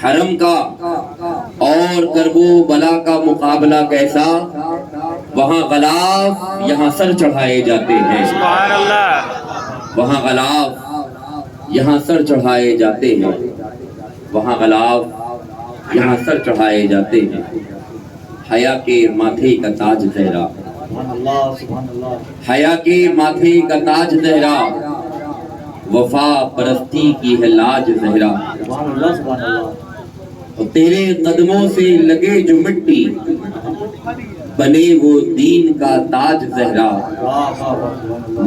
حرم کا اور کرب و بلا کا مقابلہ کیسا، وہاں غلاف یہاں سر چڑھائے جاتے ہیں، سبحان اللہ، وہاں غلاف یہاں سر چڑھائے جاتے ہیں، وہاں غلاف یہاں سر چڑھائے جاتے ہیں۔ حیا کے ماتھے کا تاج زہرا، حیا کے ماتھے کا تاج زہرا، وفا پرستی کی ہے لاج زہرا۔ اور تیرے قدموں سے لگے جو مٹی، بنے وہ دین کا تاج زہرا۔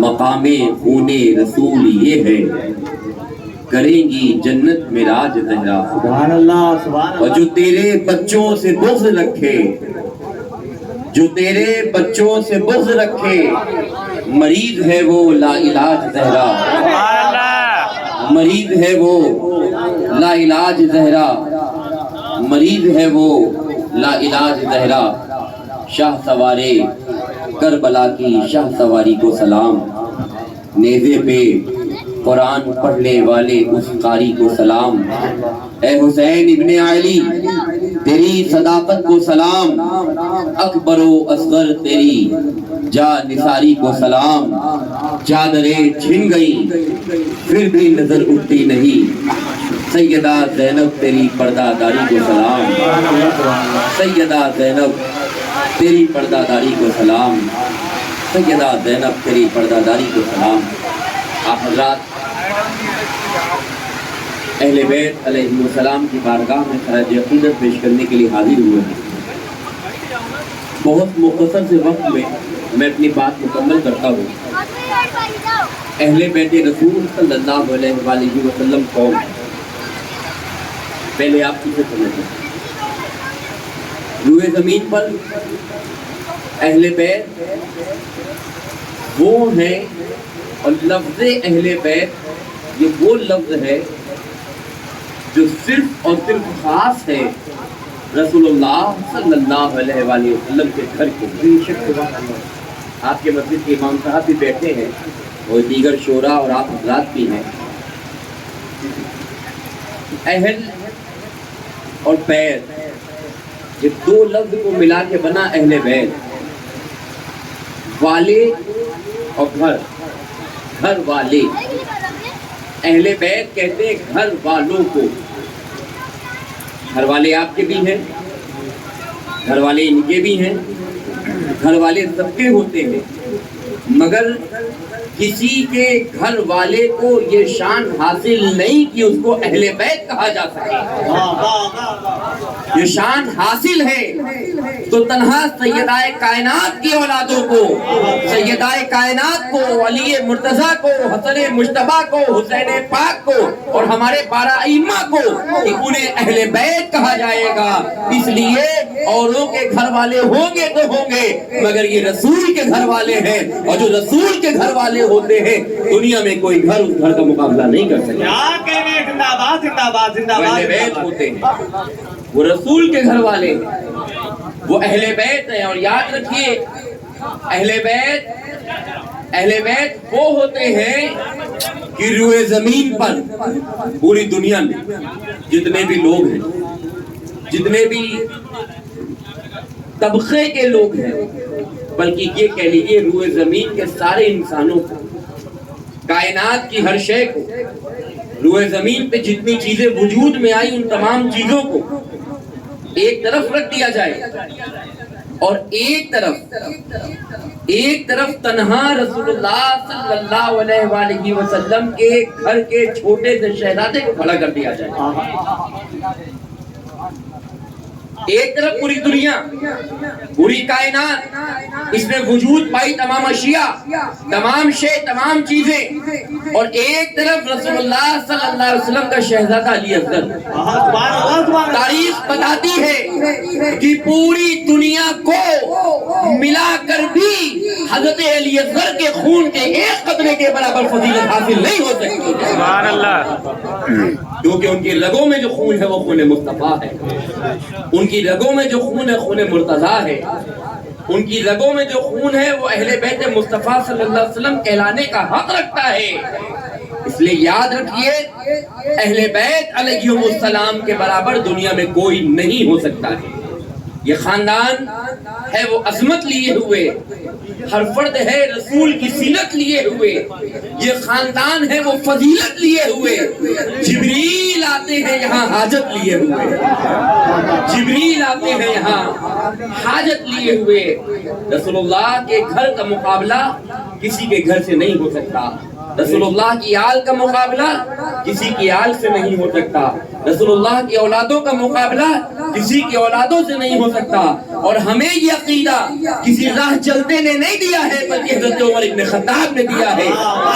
مقام خون رسول یہ ہے، کریں گی جنت میں راج زہرا۔ سبحان اللہ سبحان اللہ۔ اور جو تیرے بچوں سے بغض رکھے، جو تیرے بچوں سے بغض رکھے، مریض ہے وہ لا علاج زہرا، سبحان اللہ، مریض ہے وہ لا علاج زہرا، مریض ہے وہ لا علاج زہرا۔ شاہ سوارے کربلا کی شاہ سواری کو سلام، نیزے پہ قرآن پڑھنے والے اس قاری کو سلام۔ اے حسین ابن علی تیری صداقت کو سلام، اکبر و اصغر تیری جا نثاری کو سلام۔ چادریں چھن گئیں پھر بھی نظر اٹھتی نہیں، سیدہ زینب تیری پردہ داری کو سلام، سیدہ زینب تیری پردہ داری کو سلام، سیدہ زینب تیری پردہ داری کو سلام۔ آپ حضرات اہل بیت علیہ السلام کی بارگاہ میں خراج عقیدت پیش کرنے کے لیے حاضر ہوئے ہیں۔ بہت مختصر سے وقت میں اپنی بات مکمل کرتا ہوں۔ اہل بیت رسول صلی اللہ علیہ وآلہ وسلم قوم، پہلے آپ کسے سمجھیں؟ روئے زمین پر اہل بیت وہ ہیں، اور لفظ اہل بیت یہ وہ لفظ ہے جو صرف اور صرف خاص ہے رسول اللہ صلی اللہ علیہ وآلہ وسلم کے گھر کے۔ آپ کے مسجد کے امام صاحب بھی بیٹھے ہیں اور دیگر شورا اور آپ حضرات بھی ہیں۔ اہل اور بیت یہ دو لفظ کو ملا کے بنا اہل بیت۔ والے اور گھر، گھر والے، اہل بیت کہتے ہیں گھر والوں کو۔ گھر والے آپ کے بھی ہیں، گھر والے ان کے بھی ہیں، گھر والے سب کے ہوتے ہیں، مگر کسی کے گھر والے کو یہ شان حاصل نہیں کہ اس کو اہل بیت کہا جا سکے۔ یہ شان حاصل ہے تو تنہا سیدہ کائنات کی اولادوں کو، سیدہ کائنات کو، علی مرتضیٰ کو، حسن مجتبیٰ کو، حسین پاک کو اور ہمارے 12 ائمہ کو کہ انہیں اہل بیت کہا جائے گا۔ اس لیے اوروں کے گھر والے ہوں گے تو ہوں گے، مگر یہ رسول کے گھر والے ہیں، اور جو رسول کے گھر والے ہوتے ہیں دنیا میں کوئی گھر اس گھر کا مقابلہ نہیں کر سکتا۔ وہ اہل بیت ہوتے ہیں، وہ رسول کے گھر والے ہیں، وہ اہل بیت ہیں۔ اور یاد رکھیے اہل بیت وہ ہوتے ہیں کہ روئے زمین پر پوری دنیا میں جتنے بھی لوگ ہیں، جتنے بھی طبقے کے لوگ ہیں، بلکہ یہ کہہ لیجیے روئے زمین کے سارے انسانوں کو، کائنات کی ہر شے کو، روئے زمین پہ جتنی چیزیں وجود میں آئی ان تمام چیزوں کو ایک طرف رکھ دیا جائے، اور ایک طرف تنہا رسول اللہ صلی اللہ علیہ وآلہ وسلم کے گھر کے چھوٹے سے شہزادے کو کھڑا کر دیا جائے۔ ایک طرف پوری دنیا، پوری کائنات، اس میں وجود پائی تمام اشیاء، تمام شے، تمام چیزیں، اور ایک طرف رسول اللہ صلی اللہ علیہ وسلم کا شہزادہ علی اصغر۔ تاریخ بتاتی ہے کہ پوری دنیا کو ملا کر بھی حضرت علی اصغر کے خون کے ایک قطرے کے برابر فضیلت حاصل نہیں ہو سکتی، سبحان اللہ، کیونکہ ان کی رگوں میں جو خون ہے وہ خون مصطفیٰ ہے، ان کی رگوں میں جو خون ہے خون مرتضیٰ ہے، ان کی رگوں میں جو خون ہے وہ اہل بیت مصطفیٰ صلی اللہ علیہ وسلم کہلانے کا حق رکھتا ہے۔ اس لیے یاد رکھیے اہل بیت علیہم السلام کے برابر دنیا میں کوئی نہیں ہو سکتا ہے. یہ خاندان ہے وہ عظمت لیے ہوئے، ہر فرد ہے رسول کی سیرت لیے ہوئے، یہ خاندان ہے وہ فضیلت لیے ہوئے. جبریل آتے ہیں یہاں حاجت لیے ہوئے، جبریل آتے ہیں یہاں حاجت لیے ہوئے. رسول اللہ کے گھر کا مقابلہ کسی کے گھر سے نہیں ہو سکتا، رسول اللہ کی آل کا مقابلہ کسی کی آل سے نہیں ہو سکتا، رسول اللہ کی اولادوں کا مقابلہ کسی کی اولادوں سے نہیں ہو سکتا. اور ہمیں یہ عقیدہ کسی راہ چلتے نے نہیں دیا ہے بلکہ حضرت عمر ابن خطاب نے دیا ہے.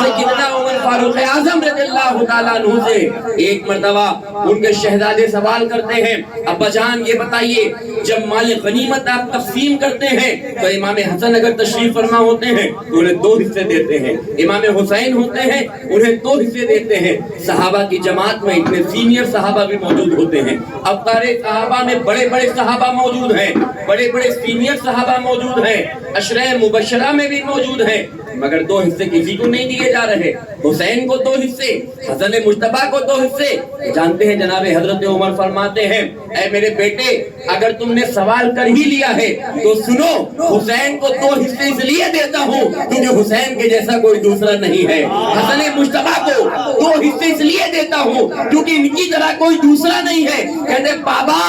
سیدنا عمر فاروق اعظم رضی اللہ تعالیٰ عنہ سے ایک مرتبہ ان کے شہزادے سوال کرتے ہیں، ابا جان یہ بتائیے جب مال غنیمت آپ تقسیم کرتے ہیں تو امام حسن اگر تشریف فرما ہوتے ہیں تو انہیں 2 حصے دیتے ہیں، امام حسین ہوتے ہیں انہیں 2 حصے دیتے ہیں. صحابہ کی جماعت میں اتنے سینئر صحابہ بھی موجود ہوتے ہیں، ابطال صحابہ میں بڑے بڑے صحابہ موجود ہیں، بڑے بڑے سینئر صحابہ موجود ہیں، عشرہ مبشرہ میں بھی موجود ہیں، مگر 2 حصے کسی کو نہیں دیے جا رہے. حسین کو 2 حصے، حسن مجتبیٰ کو 2 حصے. جانتے ہیں جناب حضرت عمر فرماتے ہیں اے میرے بیٹے اگر تم نے سوال کر ہی لیا ہے تو سنو، حسین کو 2 حصے اس لیے دیتا ہوں کیونکہ حسین کے جیسا کوئی دوسرا نہیں ہے. حسن مجتبیٰ کو 2 حصے اس لیے دیتا ہوں کیونکہ ان کی طرح کوئی دوسرا نہیں ہے. کہتے بابا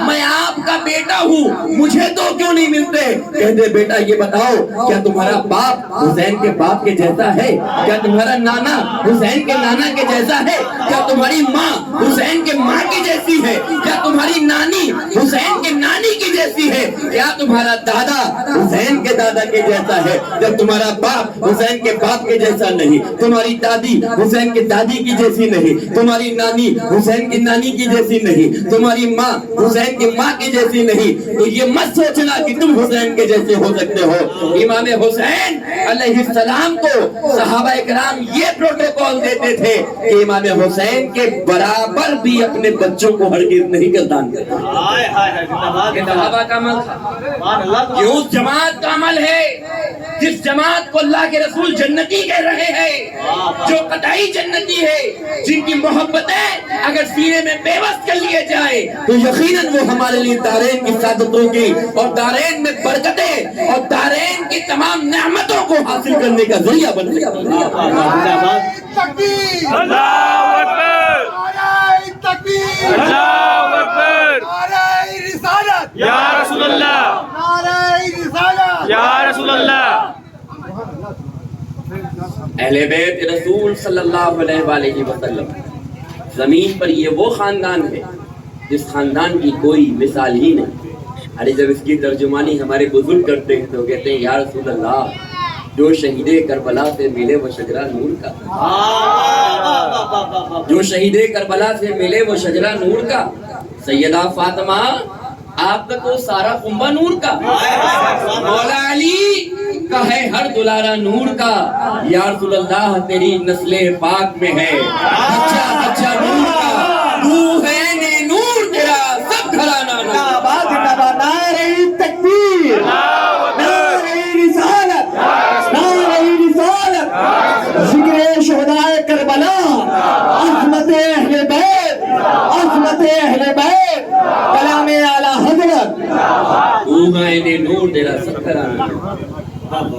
میں آپ کا بیٹا ہوں مجھے 2 کیوں نہیں ملتے؟ کہتے بیٹا یہ بتاؤ کیا تمہارا باپ حسین کے باپ کے جیسا ہے؟ کیا تمہارا نانا حسین کے نانا کے جیسا ہے؟ کیا تمہاری ماں حسین کے ماں کی جیسی ہے؟ کیا تمہاری نانی حسین کے نانی کی جیسی ہے؟ کیا تمہارا دادا حسین کے دادا کے جیسا ہے؟ جب تمہارا باپ حسین کے باپ کے جیسا نہیں، تمہاری دادی حسین کے دادی کی جیسی نہیں، تمہاری نانی حسین کی نانی کی جیسی نہیں، تمہاری ماں حسین کی ماں کی جیسی نہیں، تو یہ مت سوچنا کہ تم حسین کے جیسے ہو سکتے ہو. امام حسین علیہ السلام کو صحابہ اکرام یہ پروٹوکول دیتے تھے کہ امام حسین کے برابر بھی اپنے بچوں کو ہرگز نہیں گردان کرتے. یہ صحابہ کا عمل تھا، یہ اس جماعت کا عمل ہے جس جماعت کو اللہ کے رسول جنتی کہہ رہے ہیں، جو قطعی جنتی ہے، جن کی محبتیں اگر سینے میں بے بس کر لیے جائے تو یقیناً وہ ہمارے لیے دارین کی سعادتوں کی اور دارین میں برکتیں اور دارین کی تمام نعمتوں کو حاصل کرنے کا ذریعہ بن سکتی ہے. اللہ اکبر، اللہ اکبر، یا رسول اللہ، یا رسول اللہ. اہل بیت رسول صلی اللہ علیہ وآلہ وسلم زمین پر یہ وہ خاندان ہے جس خاندان کی کوئی مثال ہی نہیں. ارے جب اس کی ترجمانی ہمارے بزرگ کرتے ہیں تو کہتے ہیں یا رسول اللہ جو شہید کربلا سے ملے وہ شجرہ نور کا، جو شہید کربلا سے ملے وہ شجرہ نور کا. سیدہ فاطمہ آپ کا تو سارا کنبہ نور کا، مولا علی کا ہے ہر دلارا نور کا. یا رسول اللہ تیری نسل پاک میں ہے اچھا اچھا نور کا، تو ہے نے نور تیرا سب گھرانہ نور. نعرہ تکبیر، نعرہ رسالت، نعرہ رسالت، ذکر شہدائے کربلا، عظمت اہل بیت، عظمت اہل بیت، کلام اعلی حضرت. تو ہے نے نور تیرا سب گھرانہ نور.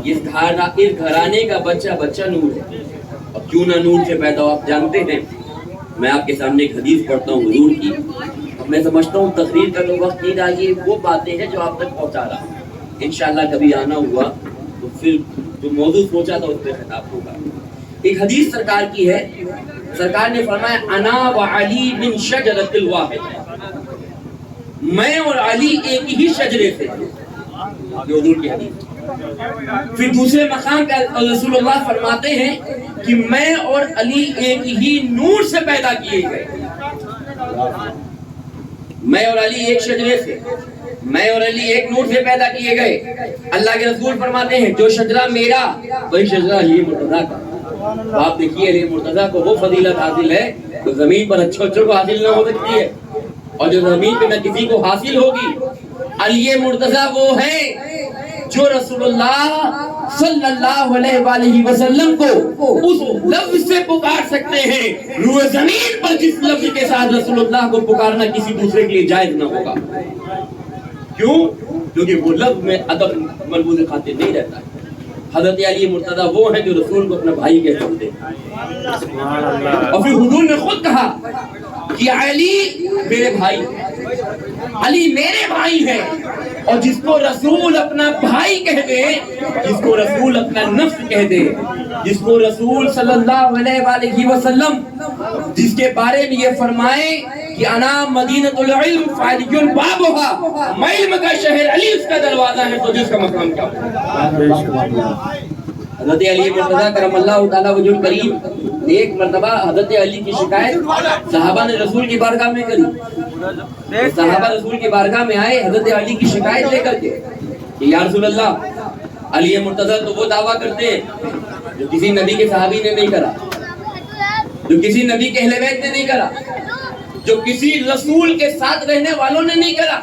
اس گھرانے کا بچہ بچہ نور ہے. اب کیوں نہ نور سے پیدا ہو آپ جانتے ہیں. میں آپ کے سامنے ایک حدیث پڑھتا ہوں حضور کی. میں سمجھتا ہوں تقریر کا تو وقت نہیں رہا، یہ وہ باتیں ہیں جو آپ تک پہنچا رہا ہوں. انشاءاللہ کبھی آنا ہوا تو پھر جو موضوع سوچا تھا اس پہ خطاب ہوگا. ایک حدیث سرکار کی ہے، سرکار نے فرمایا انا و علی من شجرۃ الواحد، میں اور علی ایک ہی شجرے سے. یہ حضور کی حدیث. پھر دوسرے مقام پہ رسول اللہ فرماتے ہیں کہ میں اور علی ایک ہی نور سے پیدا کیے گئے. میں اور علی ایک شجرے سے، میں اور علی ایک نور سے پیدا کیے گئے. اللہ کے رسول فرماتے ہیں جو شجرہ میرا وہی شجرہ علی مرتضیٰ کا. تو آپ دیکھیے علی مرتضیٰ کو وہ فضیلت حاصل ہے جو زمین پر اچھوں کو حاصل نہ ہو سکتی ہے، اور جو زمین پہ نہ کسی کو حاصل ہوگی. علی مرتضیٰ وہ ہیں جو رسول اللہ صلی اللہ علیہ وآلہ وسلم کو اس لفظ سے پکار سکتے ہیں، روح زمین پر جس لفظ کے ساتھ رسول اللہ کو پکارنا کسی دوسرے کے لیے جائز نہ ہوگا۔ کیوں؟ کیونکہ وہ لفظ میں ادب ملحوظ خاطر نہیں رہتا ہے۔ حضرت علی مرتضیٰ وہ ہیں جو رسول کو اپنا بھائی کہہ سکتے ہیں، اور پھر حضور نے خود کہا کہ علی میرے بھائی، علی میرے بھائی ہیں، اور جس کو رسول اپنا بھائی کہہ دے، جس کو رسول اپنا نفس کہہ دے، جس کو رسول صلی اللہ علیہ وآلہ وسلم جس کے بارے میں یہ فرمائے کہ انا مدینۃ العلم فعلی بابھا، میں علم کا شہر، علی اس کا دروازہ ہے، تو جس کا مقام کیا ہوگا؟ حضرت علی مرتضیٰ کرم اللہ تعالیٰ وجہ کریم ایک مرتبہ حضرت علی کی شکایت صحابہ نے رسول کی بارگاہ میں کری۔ صحابہ رسول کی بارگاہ میں آئے حضرت علی کی شکایت لے کر کے کہ یا رسول اللہ، علی مرتضیٰ تو وہ دعویٰ کرتے ہیں جو کسی نبی کے صحابی نے نہیں کرا، جو کسی نبی کے اہل بیت نے نہیں کرا، جو کسی رسول کے ساتھ رہنے والوں نے نہیں کرا۔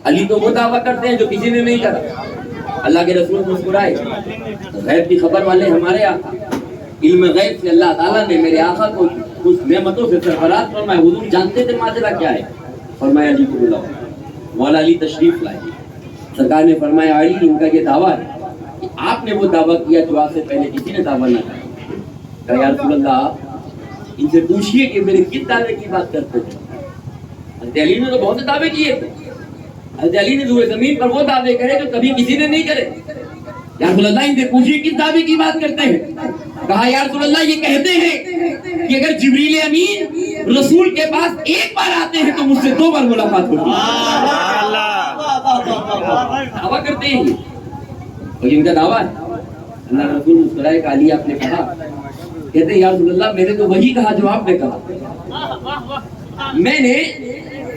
علی تو وہ دعویٰ کرتے ہیں جو کسی نے نہیں کرا۔ اللہ کے رسول مسکرائے، غیب کی خبر والے ہمارے آقا، علم غیب سے اللہ تعالیٰ نے میرے آقا کو اس نعمتوں سے سرفراز فرمایا۔ حضور جانتے تھے ماجرا کیا ہے؟ فرمایا علی کو بلاؤ۔ مولا علی تشریف لائے، سرکار نے فرمایا علی ان کا یہ دعویٰ ہے کہ آپ نے وہ دعویٰ کیا جو آپ سے پہلے کسی نے دعویٰ نہ کیا۔ کہا یا رسول اللہ ان سے پوچھئے کہ میرے کس دعوے کی بات کرتے تھے؟ حضرت علی نے تو بہت سے دعوے کیے تھے، حضرت علی نے روئے زمین پر وہ دعوے کرے جو کبھی کسی نے نہیں کرے۔ یا رسول اللہ ان سے پوچھئے کس دعوے کی بات کرتے ہیں؟ کہا یا رسول اللہ یہ کہتے ہیں کہ اگر جبریل امین رسول کے پاس ایک بار آتے ہیں تو مجھ سے 2 بار ملاقات ہوتی ہے۔ دعویٰ کرتے ہیں اور ان کا دعویٰ ہے۔ اللہ رسول مسکرائے کہ علی آپ نے کہا، کہتے ہیں یا رسول اللہ میں نے تو وہی کہا جو آپ نے کہا، میں نے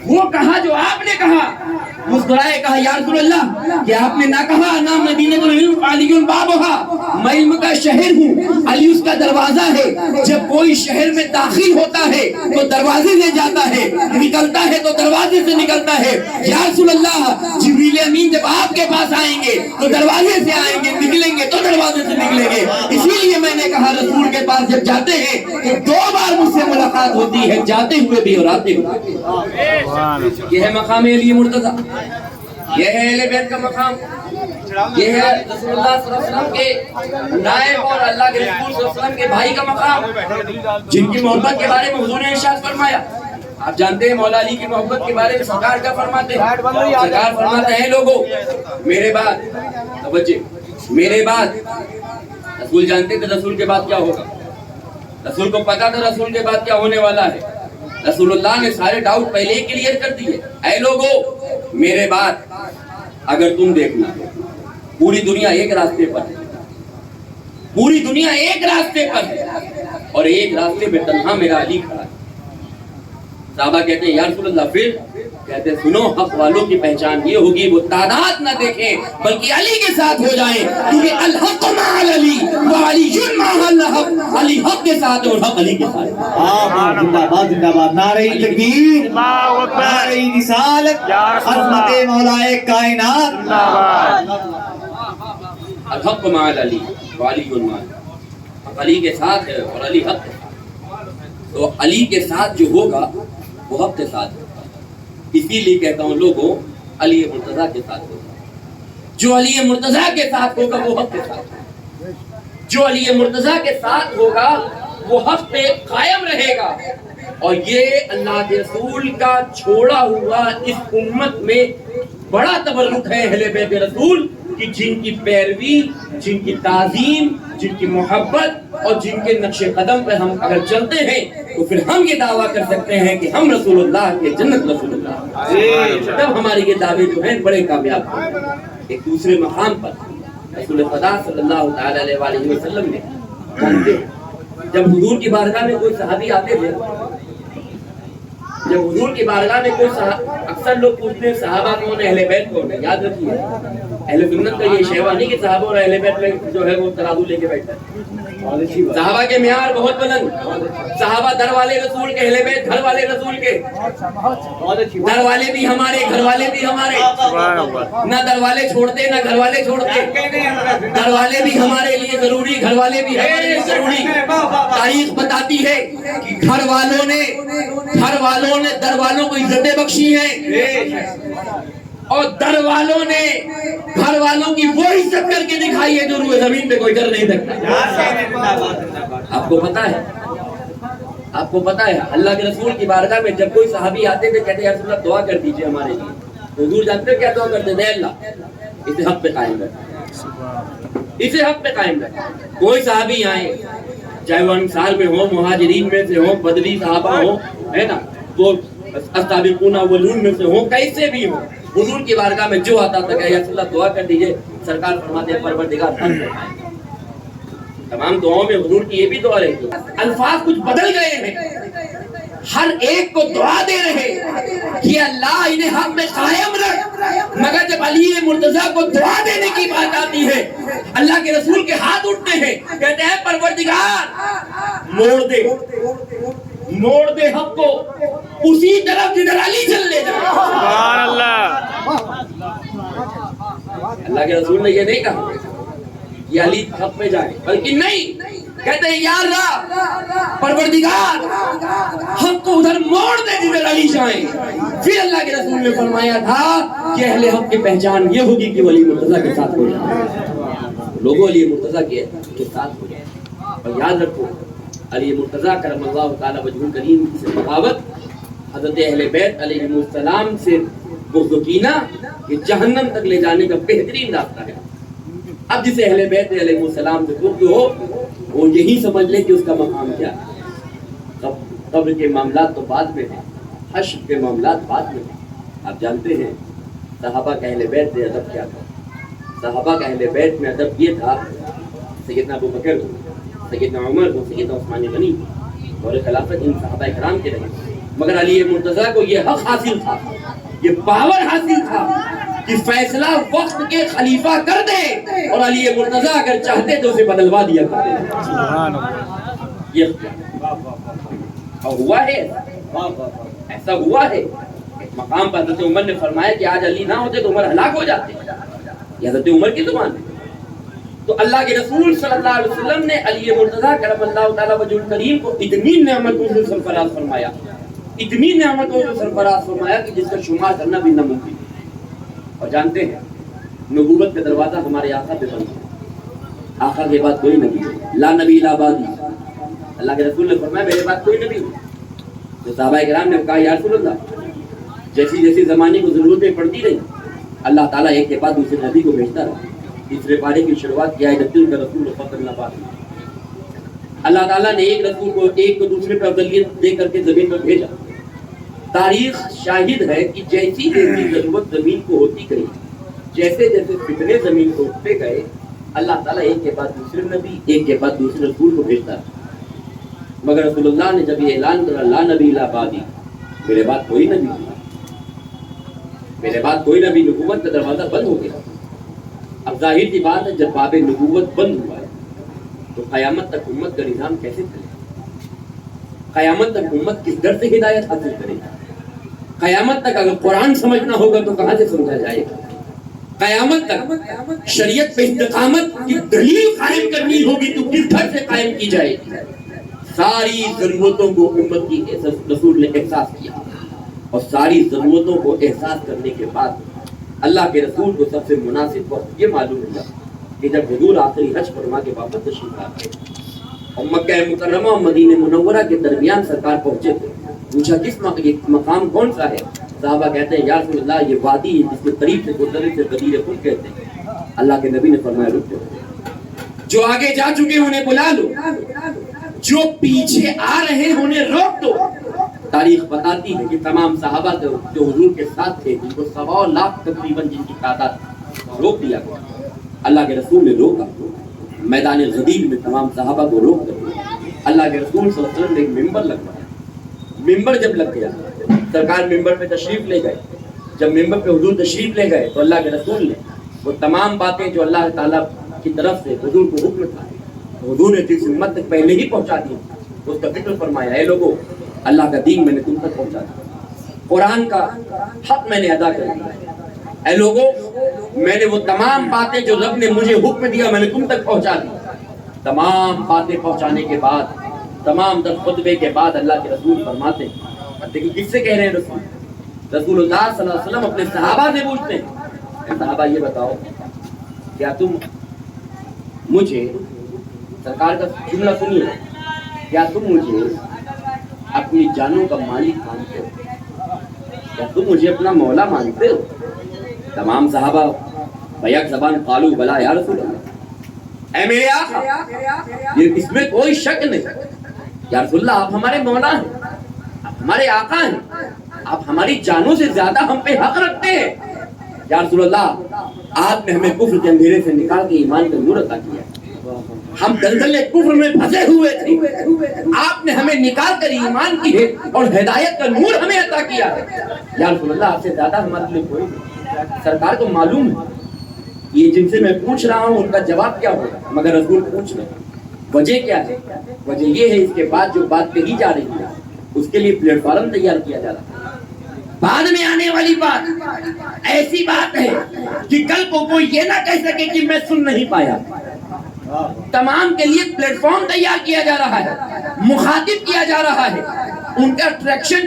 وہ کہا جو آپ نے کہا۔ مسکرائے کہا یا رسول اللہ کہ آپ نے نہ کہا انا مدینۃ العلم علی بابھا، میں علم کا شہر ہوں، علی اس کا دروازہ ہے۔ جب کوئی شہر میں داخل ہوتا ہے تو دروازے سے جاتا ہے، نکلتا ہے تو دروازے سے نکلتا ہے۔ یا رسول اللہ جبریل امین جب آپ کے پاس آئیں گے تو دروازے سے آئیں گے، نکلیں گے تو دروازے سے نکلیں گے۔ اسی لیے میں نے کہا رسول کے پاس جب جاتے ہیں تو 2 بار مجھ سے ملاقات ہوتی ہے، جاتے ہوئے بھی اور آتے ہوئے۔ یہ ہے مقام علی مرتضیٰ، یہ ہے اہل بیت کا مقام، یہ ہے رسول اللہ صلی اللہ علیہ وسلم کے نائب اور اللہ کے رسول صلی اللہ علیہ وسلم کے بھائی کا مقام، جن کی محبت کے بارے میں حضور نے ارشاد فرمایا۔ آپ جانتے ہیں مولا علی کی محبت کے بارے میں سرکار کیا فرماتے ہیں؟ سرکار فرماتے ہیں لوگوں میرے بعد، توجہ، میرے بعد، رسول جانتے تھے رسول کے بعد کیا ہوگا، رسول کو پتا تھا رسول کے بعد کیا ہونے والا ہے۔ رسول اللہ نے سارے ڈاؤٹ پہلے ہی کلیئر کر دیے۔ اے لوگوں میرے بعد اگر تم دیکھنا پوری دنیا ایک راستے پر ہے، پوری دنیا ایک راستے پر ہے اور ایک راستے پہ تنہا میرا علی کھڑا ہے۔ صحابہ کہتے ہیں یا رسول اللہ پھر؟ کہتے ہیں سنو حق والوں کی پہچان یہ ہوگی وہ تعداد نہ دیکھیں بلکہ علی کے ساتھ ہو جائیں، کیونکہ الحق مع علی وعلی مع الحق، علی حق کے ساتھ اور حق علی کے ساتھ۔ زندہ باد زندہ باد، نعرہ تکبیر، نعرہ رسالت، عظمت مولا کائنات۔ الحق مع علی وعلی مع الحق، حق علی کے ساتھ ہے اور علی حق ہے، تو علی کے ساتھ جو ہوگا وہ حق کے ساتھ ہوگا۔ اسی لیے کہتا ہوں لوگوں علی مرتضیٰ کے ساتھ ہوگا، جو علی مرتضیٰ کے ساتھ ہوگا وہ حق کے ساتھ ہوگا، جو علی مرتضیٰ کے ساتھ ہوگا وہ حق پہ قائم رہے گا۔ اور یہ اللہ کے رسول کا چھوڑا ہوا اس امت میں بڑا تبرک ہے اہل بیت رسول کہ جن کی پیروی، جن کی تعظیم، جن کی محبت اور جن کے نقش قدم پہ ہم اگر چلتے ہیں تو پھر ہم یہ دعویٰ کر سکتے ہیں کہ ہم رسول اللہ کے جنت رسول اللہ، تب ہمارے یہ دعوے جو ہیں بڑے کامیاب ہیں۔ ایک دوسرے مقام پر رسول خدا صلی اللہ تعالی علیہ وآلہ وسلم نے جانتے جب حضور کی بارگاہ میں کوئی صحابی آتے تھے، جب حضور کی بارگاہ میں کوئی اکثر لوگ پوچھتے ہیں صحابہ کون ہے، اہل بیت کون ہے، یاد رکھیے اہل سنت کا یہ شیوا نہیں کہ صحابہ اور اہل بیت میں جو ہے وہ ترازو لے کے بیٹھا ہے. صحابہ کے معیار بہت بلند. صحابہ در والے رسول کے، اہل بیت گھر والے رسول کے. در والے بھی ہمارے، گھر والے بھی ہمارے. نہ در والے چھوڑتے نہ گھر والے چھوڑتے. در والے بھی ہمارے لیے ضروری، گھر والے بھی ہمارے لیے ضروری. تاریخ بتاتی ہے کہ گھر والوں نے در والوں کو عزتیں بخشی ہیں، اور در والوں نے گھر والوں کی وہ عزت کر کے دکھائی ہے جو روئے زمین پہ کوئی کر نہیں سکتا. آپ کو پتا ہے اللہ کے رسول کی بارگاہ میں جب کوئی صحابی آتے تھے کہتے ہیں یا رسول اللہ دعا کر دیجئے ہمارے لیے، تو حضور جانتے ہیں کیا دعا کرتے تھے؟ اللہ اسے حق پہ قائم رکھ، اسے حق پہ قائم رکھ. کوئی صحابی آئے چاہے وہ انصار میں ہو، مہاجرین میں سے ہو، بدری صحابہ ہو، ہے نا، وہ السابقون الاولون میں سے ہو، کیسے بھی ہو، حضور کی بارگاہ میں جو آتا تھا کہ یا رسول اللہ دعا کر دیجئے. سرکار فرماتے ہیں پروردگار تمام دعاؤں میں حضور کی یہ بھی دعا رہتی ہے. الفاظ کچھ بدل گئے ہیں، ہر ایک کو دعا دے رہے کہ اللہ انہیں حق میں قائم رکھ. مگر جب علی مرتضیٰ کو دعا دینے کی بات آتی ہے، اللہ کے رسول کے ہاتھ اٹھتے ہیں، کہتے ہیں پروردگار موڑ دے حق کو اسی طرف جدھر علی چل لے جائے. سبحان اللہ. اللہ کے رسول نے یہ نہیں کہا کہ علی حق پہ جائے، بلکہ نہیں، کہتے ہیں یا اللہ پروردگار حق کو ادھر موڑ دے جدھر علی جائیں. پھر اللہ کے رسول نے فرمایا تھا کہ اہل حق کی پہچان یہ ہوگی کہ وہ علی مرتضیٰ کے ساتھ ہو جائے، لوگوں علی مرتضیٰ کے ساتھ ہو جائے. اور یاد رکھو علی مرتضیٰ کرم اللہ تعالی وجہہ کریم سے بغاوت حضرت اہل بیت علیہ السلام سے بغض و کینہ کہ جہنم تک لے جانے کا بہترین راستہ ہے. اب جسے اہل بیت علیہ السلام سے بغض ہو وہ یہی سمجھ لے کہ اس کا مقام کیا ہے. قبر کے معاملات تو بعد میں ہیں، حشر کے معاملات بعد میں ہیں. آپ جانتے ہیں صحابہ کا اہل بیت میں ادب کیا تھا. صحابہ کا اہل بیت میں ادب یہ تھا، سیدنا ابو بکر ہو، سیدنا عمر ہو، سیدنا عثمان غنی اور خلافت ان صحابہ کرام کے رہے. مگر علی مرتضیٰ کو یہ حق حاصل تھا، یہ پاور حاصل تھا کہ فیصلہ وقت کے خلیفہ کر دے، اور علی مرتضیٰ اگر چاہتے تو اسے بدلوا دیا کرتے. سبحان اللہ. یہ اور ہوا ہے، ایسا ہوا ہے. ایک مقام پر حضرت عمر نے فرمایا کہ آج علی نہ ہوتے تو عمر ہلاک ہو جاتے. یہ حضرت عمر کی زبان ہے. تو اللہ کے رسول صلی اللہ علیہ وسلم نے علی مرتضیٰ کرم اللہ تعالی وجہہ کریم کو اتنی نعمتوں سے سرفراز فرمایا، اتنی نعمتوں سے سرفراز فرمایا کہ جس کا شمار کرنا بھی ناممکن. اور جانتے ہیں نبوت کا دروازہ ہمارے آقا پہ بند ہے. آقا کے بعد کوئی نبی لا نبی لا بعدی. اللہ کے رسول نے فرمایا میرے بعد کوئی نبی ہو. تو صحابہ کرام نے کہا یا رسول اللہ جیسی جیسی زمانے کو ضرورتیں پڑتی رہی اللہ تعالیٰ ایک کے بعد دوسرے نبی کو بھیجتا رہا. تیسرے پارے کی شروعات کیا ہے کا رسول فضل نبات. اللہ تعالیٰ نے ایک رسول کو ایک کو دوسرے پہ افضلیت دے کر کے زمین پر بھیجا. تاریخ شاہد ہے کہ جیسی جیسی ضرورت زمین کو ہوتی گئی، جیسے جیسے فتنے زمین کو اٹھتے گئے، اللہ تعالیٰ ایک کے بعد دوسرے نبی ایک کے بعد دوسرے رسول کو بھیجتا ہے. مگر رسول اللہ نے جب یہ اعلان کرا لا نبی لا بعدی، میرے بعد کوئی نبی نہیں، میرے بعد کوئی نبی، نبوت کا دروازہ بند ہو گیا. اب ظاہر کی بات ہے جب باب نبوت بند ہوا ہے تو قیامت تک امت کا نظام کیسے چلے گا؟ قیامت تک امت کس در سے ہدایت حاصل کرے گا؟ قیامت تک اگر قرآن سمجھنا ہوگا تو کہاں سے سمجھا جائے گا؟ قیامت تک شریعت پہ استقامت کی دلیل قائم کرنی ہوگی تو کس گھر سے قائم کی جائے گی؟ ساری ضرورتوں کو امت کی رسول نے احساس کیا، اور ساری ضرورتوں کو احساس کرنے کے بعد اللہ کے رسول کو سب سے مناسب وقت یہ معلوم ہوا کہ جب حضور آخری حج فرما کے واپس تشریف لاتے اور مکہ مکرمہ اور مدینہ منورہ کے درمیان سرکار پہنچے تھے. پوچھا کس مقام کون سا ہے؟ صحابہ کہتے ہیں یا رسول اللہ یہ وادی جس کے قریب سے گزرنے سے غدیر خود کہتے ہیں. اللہ کے نبی نے فرمایا رک جاؤ، جو آگے جا چکے انہیں بلا لو، جو پیچھے آ رہے انہیں روک دو. تاریخ بتاتی ہے کہ تمام صحابہ جو حضور کے ساتھ تھے جن کو 1.25 لاکھ تقریباً جن کی تعداد روک دیا گیا. اللہ کے رسول نے روکا، میدان غدیر میں تمام صحابہ کو روک کر اللہ کے رسول صلی اللہ علیہ وسلم نے ایک ممبر لگوایا. ممبر جب لگ گیا سرکار ممبر پہ تشریف لے گئے. جب ممبر پہ حضور تشریف لے گئے تو اللہ کے رسول نے وہ تمام باتیں جو اللہ تعالیٰ کی طرف سے حضور کو حکم تھا حضور نے جس امت تک پہلے ہی پہنچا دی اس کا ذکر فرمایا، اے لوگوں اللہ کا دین میں نے تم تک پہنچا دیا، قرآن کا حق میں نے ادا کر دیا، اے لوگوں میں نے وہ تمام باتیں جو رب نے مجھے حکم دیا میں نے تم تک پہنچا دی۔ تمام باتیں پہنچانے کے بعد، تمام در خطبے کے بعد اللہ کے رسول فرماتے ہیں، دیکھیں کس سے کہہ رہے ہیں رسول اللہ صلی اللہ علیہ وسلم اپنے صحابہ سے پوچھتے ہیں، صحابہ یہ بتاؤ کیا تم مجھے، سرکار کا جملہ سنیے، کیا تم مجھے اپنی جانوں کا مالک مانتے ہو؟ کیا تم مجھے اپنا مولا مانتے ہو؟ تمام صحابہ بیک زبان قالو بلا یا رسول اللہ، اے میرے آقا یہ اس میں کوئی شک نہیں، یا رسول اللہ آپ ہمارے مولا ہیں، آپ ہمارے آقا ہیں، آپ ہماری جانوں سے زیادہ ہم پہ حق رکھتے ہیں۔ یا رسول اللہ آپ نے ہمیں کفر کے اندھیرے سے نکال کے ایمان کا نور عطا کیا، ہم دلدل کفر میں پھنسے ہوئے تھے، آپ نے ہمیں نکال کر ایمان کی ہے اور ہدایت کا نور ہمیں عطا کیا ہے۔ یا رسول اللہ آپ سے زیادہ ہمارے لیے کوئی نہیں، سرکار کو معلوم ہے یہ جن سے میں پوچھ رہا ہوں ان کا جواب کیا ہوگا، مگر رسول پوچھ رہے ہیں، وجہ کیا ہے؟ وجہ یہ ہے اس کے بعد جو بات کہی جا رہی ہے اس کے لیے پلیٹ فارم تیار کیا جا رہا ہے۔ بعد میں آنے والی بات ایسی بات ہے کہ کل کو کوئی یہ نہ کہہ سکے کہ میں سن نہیں پایا، تمام کے لیے پلیٹ فارم تیار کیا جا رہا ہے، مخاطب کیا جا رہا ہے، ان کے اٹریکشن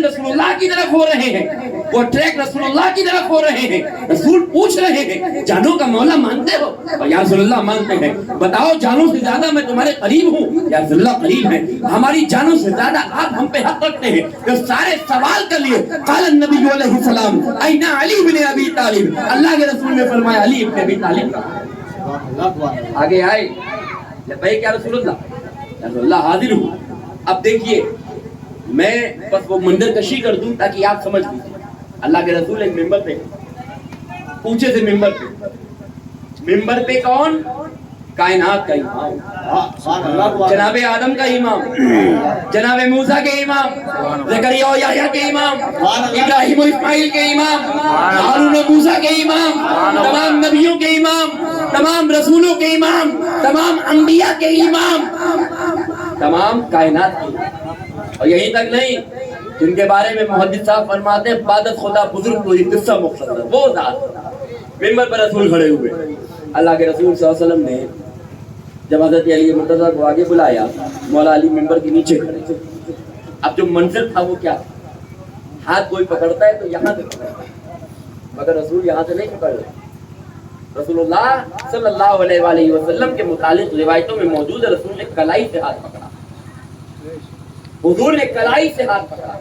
رسول اللہ کی طرف ہو رہے ہیں، وہ ٹریک رسول اللہ کی طرف ہو رہے ہیں، رسول پوچھ رہے ہیں جانوں کا مولا مانتے ہو؟ اور یا رسول اللہ مانتے ہیں، بتاؤ جانوں سے زیادہ میں تمہارے قریب ہوں؟ یا رسول اللہ قریب ہیں، ہماری جانوں سے زیادہ آپ ہم پہ حق رکھتے ہیں۔ تو سارے سوال کر لیے، قال النبی علیہ السلام این علی بن ابی طالب، اللہ کے رسول نے فرمایا علی ابن ابی طالب کا۔ آگے آئے لبیک یا رسول اللہ، یا رسول اللہ حاضر ہوں۔ اب دیکھیے میں بس وہ منظر کشی کر دوں تاکہ آپ سمجھ لیجیے، اللہ کے رسول ایک ممبر پہ، اونچے سے ممبر پہ کون؟ کائنات کا امام، جناب آدم کا امام، جناب موسیٰ کے امام، زکریا و یحییٰ کے امام، ابراہیم و اسماعیل کے امام، ہارون و موسیٰ کے امام، تمام نبیوں کے امام، تمام رسولوں کے امام، تمام انبیاء کے امام، تمام کائنات کے، اور یہیں تک نہیں جن کے بارے میں محدث صاحب فرماتے ہیں عبادت خدا بزرگ کو یہ قصہ مختصر، وہ ذات ممبر پر رسول کھڑے ہوئے، اللہ کے رسول صلی اللہ علیہ وسلم نے جب حضرت علی مرتضیٰ کو آگے بلایا، مولا علی ممبر کے نیچے کھڑے تھے۔ اب جو منظر تھا وہ کیا تھا؟ ہاتھ کوئی پکڑتا ہے تو یہاں سے پکڑتا ہے، مگر رسول یہاں سے نہیں پکڑ رہے۔ رسول اللہ صلی اللہ علیہ وآلہ وسلم کے متعلق روایتوں میں موجود ہے رسول نے کلائی سے ہاتھ پکڑا، حضور نے کلائی سے ہاتھ پکڑا۔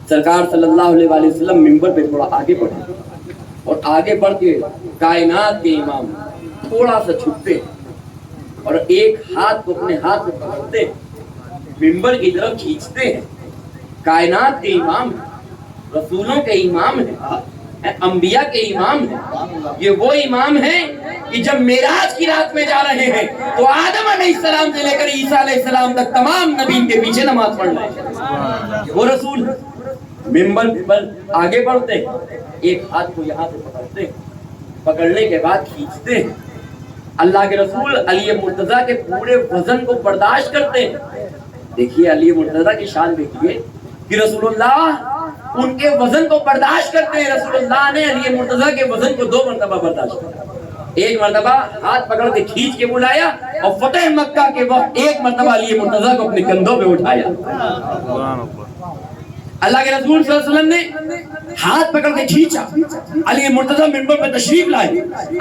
سرکار صلی اللہ علیہ وآلہ وسلم ممبر پہ تھوڑا آگے بڑھے اور آگے بڑھ کے کائنات کے امام تھوڑا سا چھپتے ہیں اور ایک ہاتھ کو اپنے ہاتھ میں پکڑتے ہیں، ممبر کی طرف کھینچتے ہیں۔ کائنات کے امام ہیں، رسولوں کے امام ہیں، انبیاء کے امام ہیں، یہ وہ امام ہیں کہ جب معراج کی رات میں جا رہے ہیں تو آدم علیہ السلام سے لے کر عیسیٰ علیہ السلام تک تمام نبی کے پیچھے نماز پڑھ رہے ہیں، وہ رسول ممبر پر آگے بڑھتے ہیں، ایک ہاتھ کو یہاں سے پکڑتے ہیں، پکڑنے کے بعد کھینچتے ہیں۔ اللہ کے رسول علی مرتضیٰ کے پورے وزن کو برداشت کرتے ہیں۔ دیکھیے علی مرتضیٰ کی شان دیکھیے کہ رسول اللہ ان کے وزن کو برداشت کرتے ہیں۔ رسول اللہ نے علی مرتضیٰ کے وزن کو 2 مرتبہ برداشت کیا، ایک مرتبہ ہاتھ پکڑ کے کھینچ کے بلایا اور فتح مکہ کے وقت ایک مرتبہ علی مرتضیٰ کو اپنے کندھوں پہ اٹھایا۔ اللہ کے رسول صلی اللہ علیہ وسلم نے ہاتھ پکڑ کے کھینچا، علی مرتضیٰ منبر پہ تشریف لائے،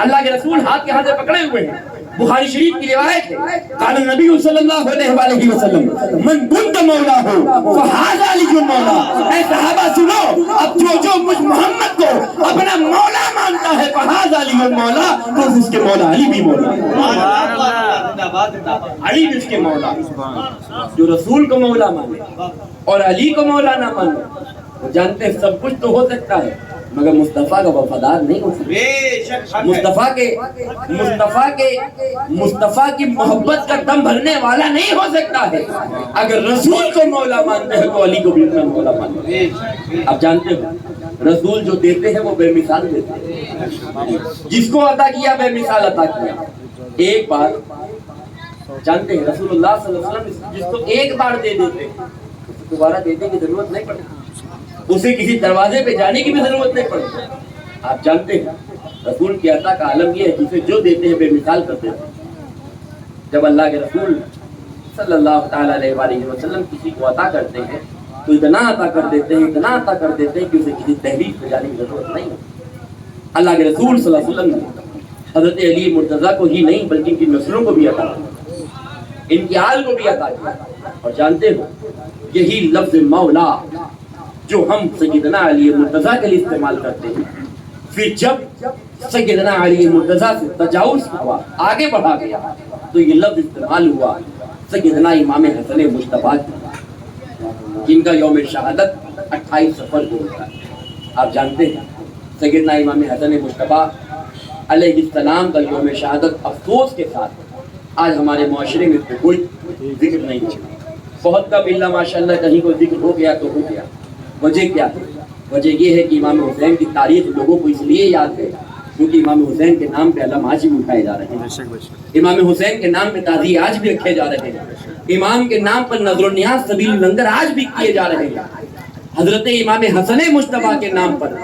اللہ کے رسول ہاتھ کے ہاتھ پکڑے ہوئے ہیں۔ بخاری شریف کی روایت ہے قال نبی صلی اللہ علیہ وآلہ وسلم من کنت مولا ہو فہذا علی مولا، اے صحابہ سنو، اب جو مجھ محمد کو اپنا مولا مانتا ہے فہذا علی مولا، تو اس کے مولا علی بھی مولا، علی بھی اس کے مولا۔ جو رسول کو مولا مانے اور علی کو مولا نہ مانے، وہ جانتے ہیں سب کچھ تو ہو سکتا ہے مگر مصطفیٰ کا وفادار نہیں ہو سکتا. بے شک حق ہے. مصطفیٰ کی محبت کا دم بھرنے والا نہیں ہو سکتا ہے. اگر رسول کو مولا مانتے ہیں تو علی کو بھی اپنا مولا مانتے ہیں. بے شک، بے شک. آپ جانتے ہو رسول جو دیتے ہیں وہ بے مثال دیتے ہیں. جس کو عطا کیا بے مثال عطا کیا. ایک بار جانتے ہیں رسول اللہ صلی اللہ علیہ وسلم جس کو ایک بار دے دیتے ہیں دوبارہ دینے کی ضرورت نہیں پڑتی. اسے کسی دروازے پہ جانے کی بھی ضرورت نہیں پڑتی. آپ جانتے ہیں رسول کی عطا کا عالم یہ ہے جسے جو دیتے ہیں بے مثال کرتے ہیں. جب اللہ کے رسول صلی اللہ تعالیٰ علیہ وسلم کسی کو عطا کرتے ہیں تو اتنا عطا کر دیتے ہیں کہ اسے کسی تحریک پہ جانے کی ضرورت نہیں ہوتی. اللہ کے رسول صلی اللہ علیہ وسلم نے حضرت علی مرتضیٰ کو ہی نہیں بلکہ ان کی نسلوں کو بھی عطا کیا, ان کی آل کو بھی عطا کیا. اور جانتے ہو یہی لفظ مولا جو ہم سیدنا علی مرتضیٰ کے لیے استعمال کرتے ہیں, پھر جب سیدنا علی مرتضیٰ سے تجاوز ہوا, آگے بڑھا گیا, تو یہ لفظ استعمال ہوا سیدنا امام حسن مجتبیٰ جن کا یوم شہادت 28 صفر کو ہوتا ہے. آپ جانتے ہیں سیدنا امام حسن مجتبیٰ علیہ السلام کا یوم شہادت افسوس کے ساتھ آج ہمارے معاشرے میں کوئی ذکر نہیں ہے. بہت کم اللہ ماشاءاللہ کہیں کوئی ذکر ہو گیا تو ہو گیا. وجہ کیا ہے؟ وجہ یہ ہے کہ امام حسین کی تاریخ لوگوں کو اس لیے یاد ہے کیونکہ امام حسین کے نام پہ علم آج بھی اٹھائے جا رہے ہیں. امام حسین کے نام پہ تعزیے آج بھی رکھے جا رہے ہیں. امام کے نام پر نظر و نیاز سبیل لنگر آج بھی کیے جا رہے ہیں. حضرت امام حسن مجتبیٰ کے نام پر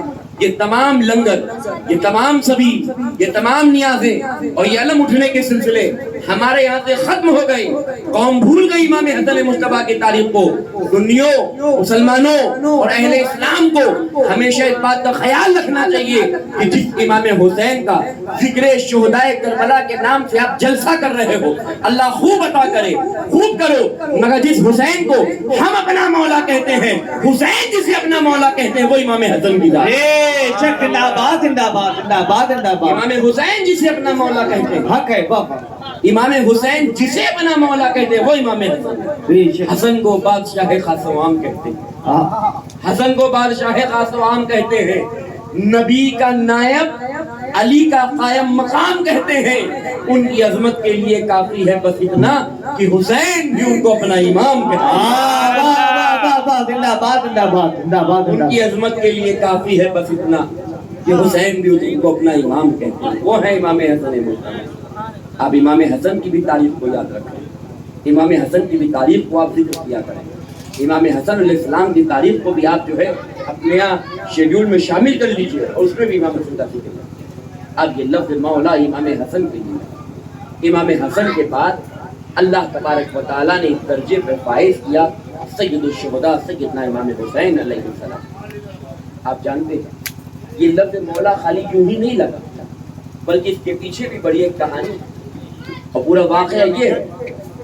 یہ تمام لنگر, یہ تمام سبیل, یہ تمام نیازیں اور یہ علم اٹھنے کے سلسلے ہمارے یہاں سے ختم ہو گئے. قوم بھول گئی امام حسن مجتبیٰ کی تاریخ کو. سنیوں, مسلمانوں اور اہل اسلام کو ہمیشہ اس بات کا خیال رکھنا چاہیے کہ جس امام حسین کا ذکر شہدائے کربلا کے نام سے آپ جلسہ کر رہے ہو, اللہ خوب عطا کرے, خوب کرو, مگر جس حسین کو ہم اپنا مولا کہتے ہیں, حسین جسے اپنا مولا کہتے ہیں, وہ امام حسن کی ذات. بے شک, زندہ باد, زندہ باد, زندہ باد, زندہ باد. امام حسین جسے اپنا مولا کہتے ہیں, حق ہے. واہ واہ. امام حسین جسے اپنا مولا کہتے ہیں وہ امام حسن. بے شک. حسن کو بادشاہ خاص و عام کہتے ہیں. حسن کو بادشاہ خاص و عام کہتے ہیں. نبی کا نائب, علی کا قائم مقام کہتے ہیں. ان کی عظمت کے لیے کافی ہے بس اتنا کہ حسین بھی ان کو اپنا امام کہتے ہیں. زندہ باد, زندہ باد, زندہ باد. ان کی عظمت کے لیے کافی ہے بس اتنا کہ حسین بھی ان کو اپنا امام کہتے ہیں. وہ ہے امام حسن مجتبیٰ. آپ امام حسن کی بھی تاریخ کو یاد رکھیں, امام حسن کی بھی تاریخ کو آپ ذکر کیا کریں. امام حسن علیہ السلام کی تاریخ کو بھی آپ جو ہے اپنے یہاں شیڈیول میں شامل کر لیجئے اور اس میں بھی امام حسن کا ذکر کریں. اب یہ لفظ مولا امام حسن کے لیے, امام حسن کے بعد اللہ تبارک و تعالیٰ نے اس درجے پر فائز کیا سید الشہداء سیدنا امام حسین علیہ السلام. آپ جانتے ہیں یہ لفظ مولا خالی یوں ہی نہیں لگا بلکہ اس کے پیچھے بھی بڑی ایک کہانی اور پورا واقعہ یہ ہے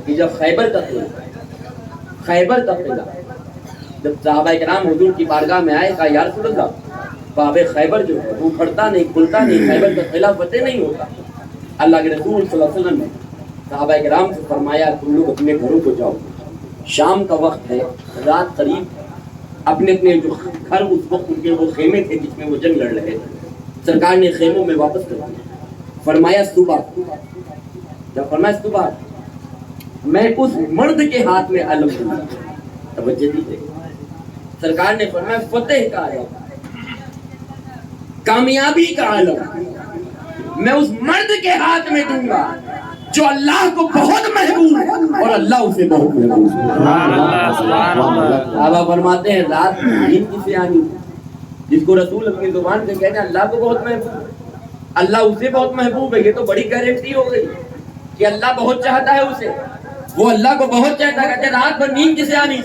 کہ جب خیبر کا قلعہ جب صحابہ کرام حضور کی بارگاہ میں آئے, کہا یا رسول اللہ باب خیبر جو ہے وہ کھڑتا نہیں, کھلتا نہیں, خیبر کا قلعہ فتح نہیں ہوتا. اللہ کے رسول صلی اللہ علیہ وسلم نے صحابہ کرام سے فرمایا تم لوگ اپنے گھروں کو جاؤ, شام کا وقت ہے, رات قریب, اپنے اپنے جو گھر اس وقت ان کے وہ خیمے تھے جس میں وہ جنگ لڑ رہے تھے, سرکار نے خیموں میں واپس کر دیا. فرمایا صبح, جب فرمایا صبح میں اس مرد کے ہاتھ میں علم دوں گا. توجہ دیجیے, سرکار نے فرمایا فتح کا علم, کامیابی کا علم میں اس مرد کے ہاتھ میں دوں گا جو اللہ کو بہت محبوب اور اللہ اسے بہت محبوب. آپ فرماتے ہیں رات نیند کسے آنی, جس کو رسول اپنی زبان سے کہتے ہیں اللہ کو بہت محبوب, اللہ اسے بہت محبوب ہے. یہ تو بڑی گارنٹی ہو گئی کہ اللہ بہت چاہتا ہے اسے, وہ اللہ کو بہت چاہتا ہے. کہتے رات بھر نیند کسے آنی,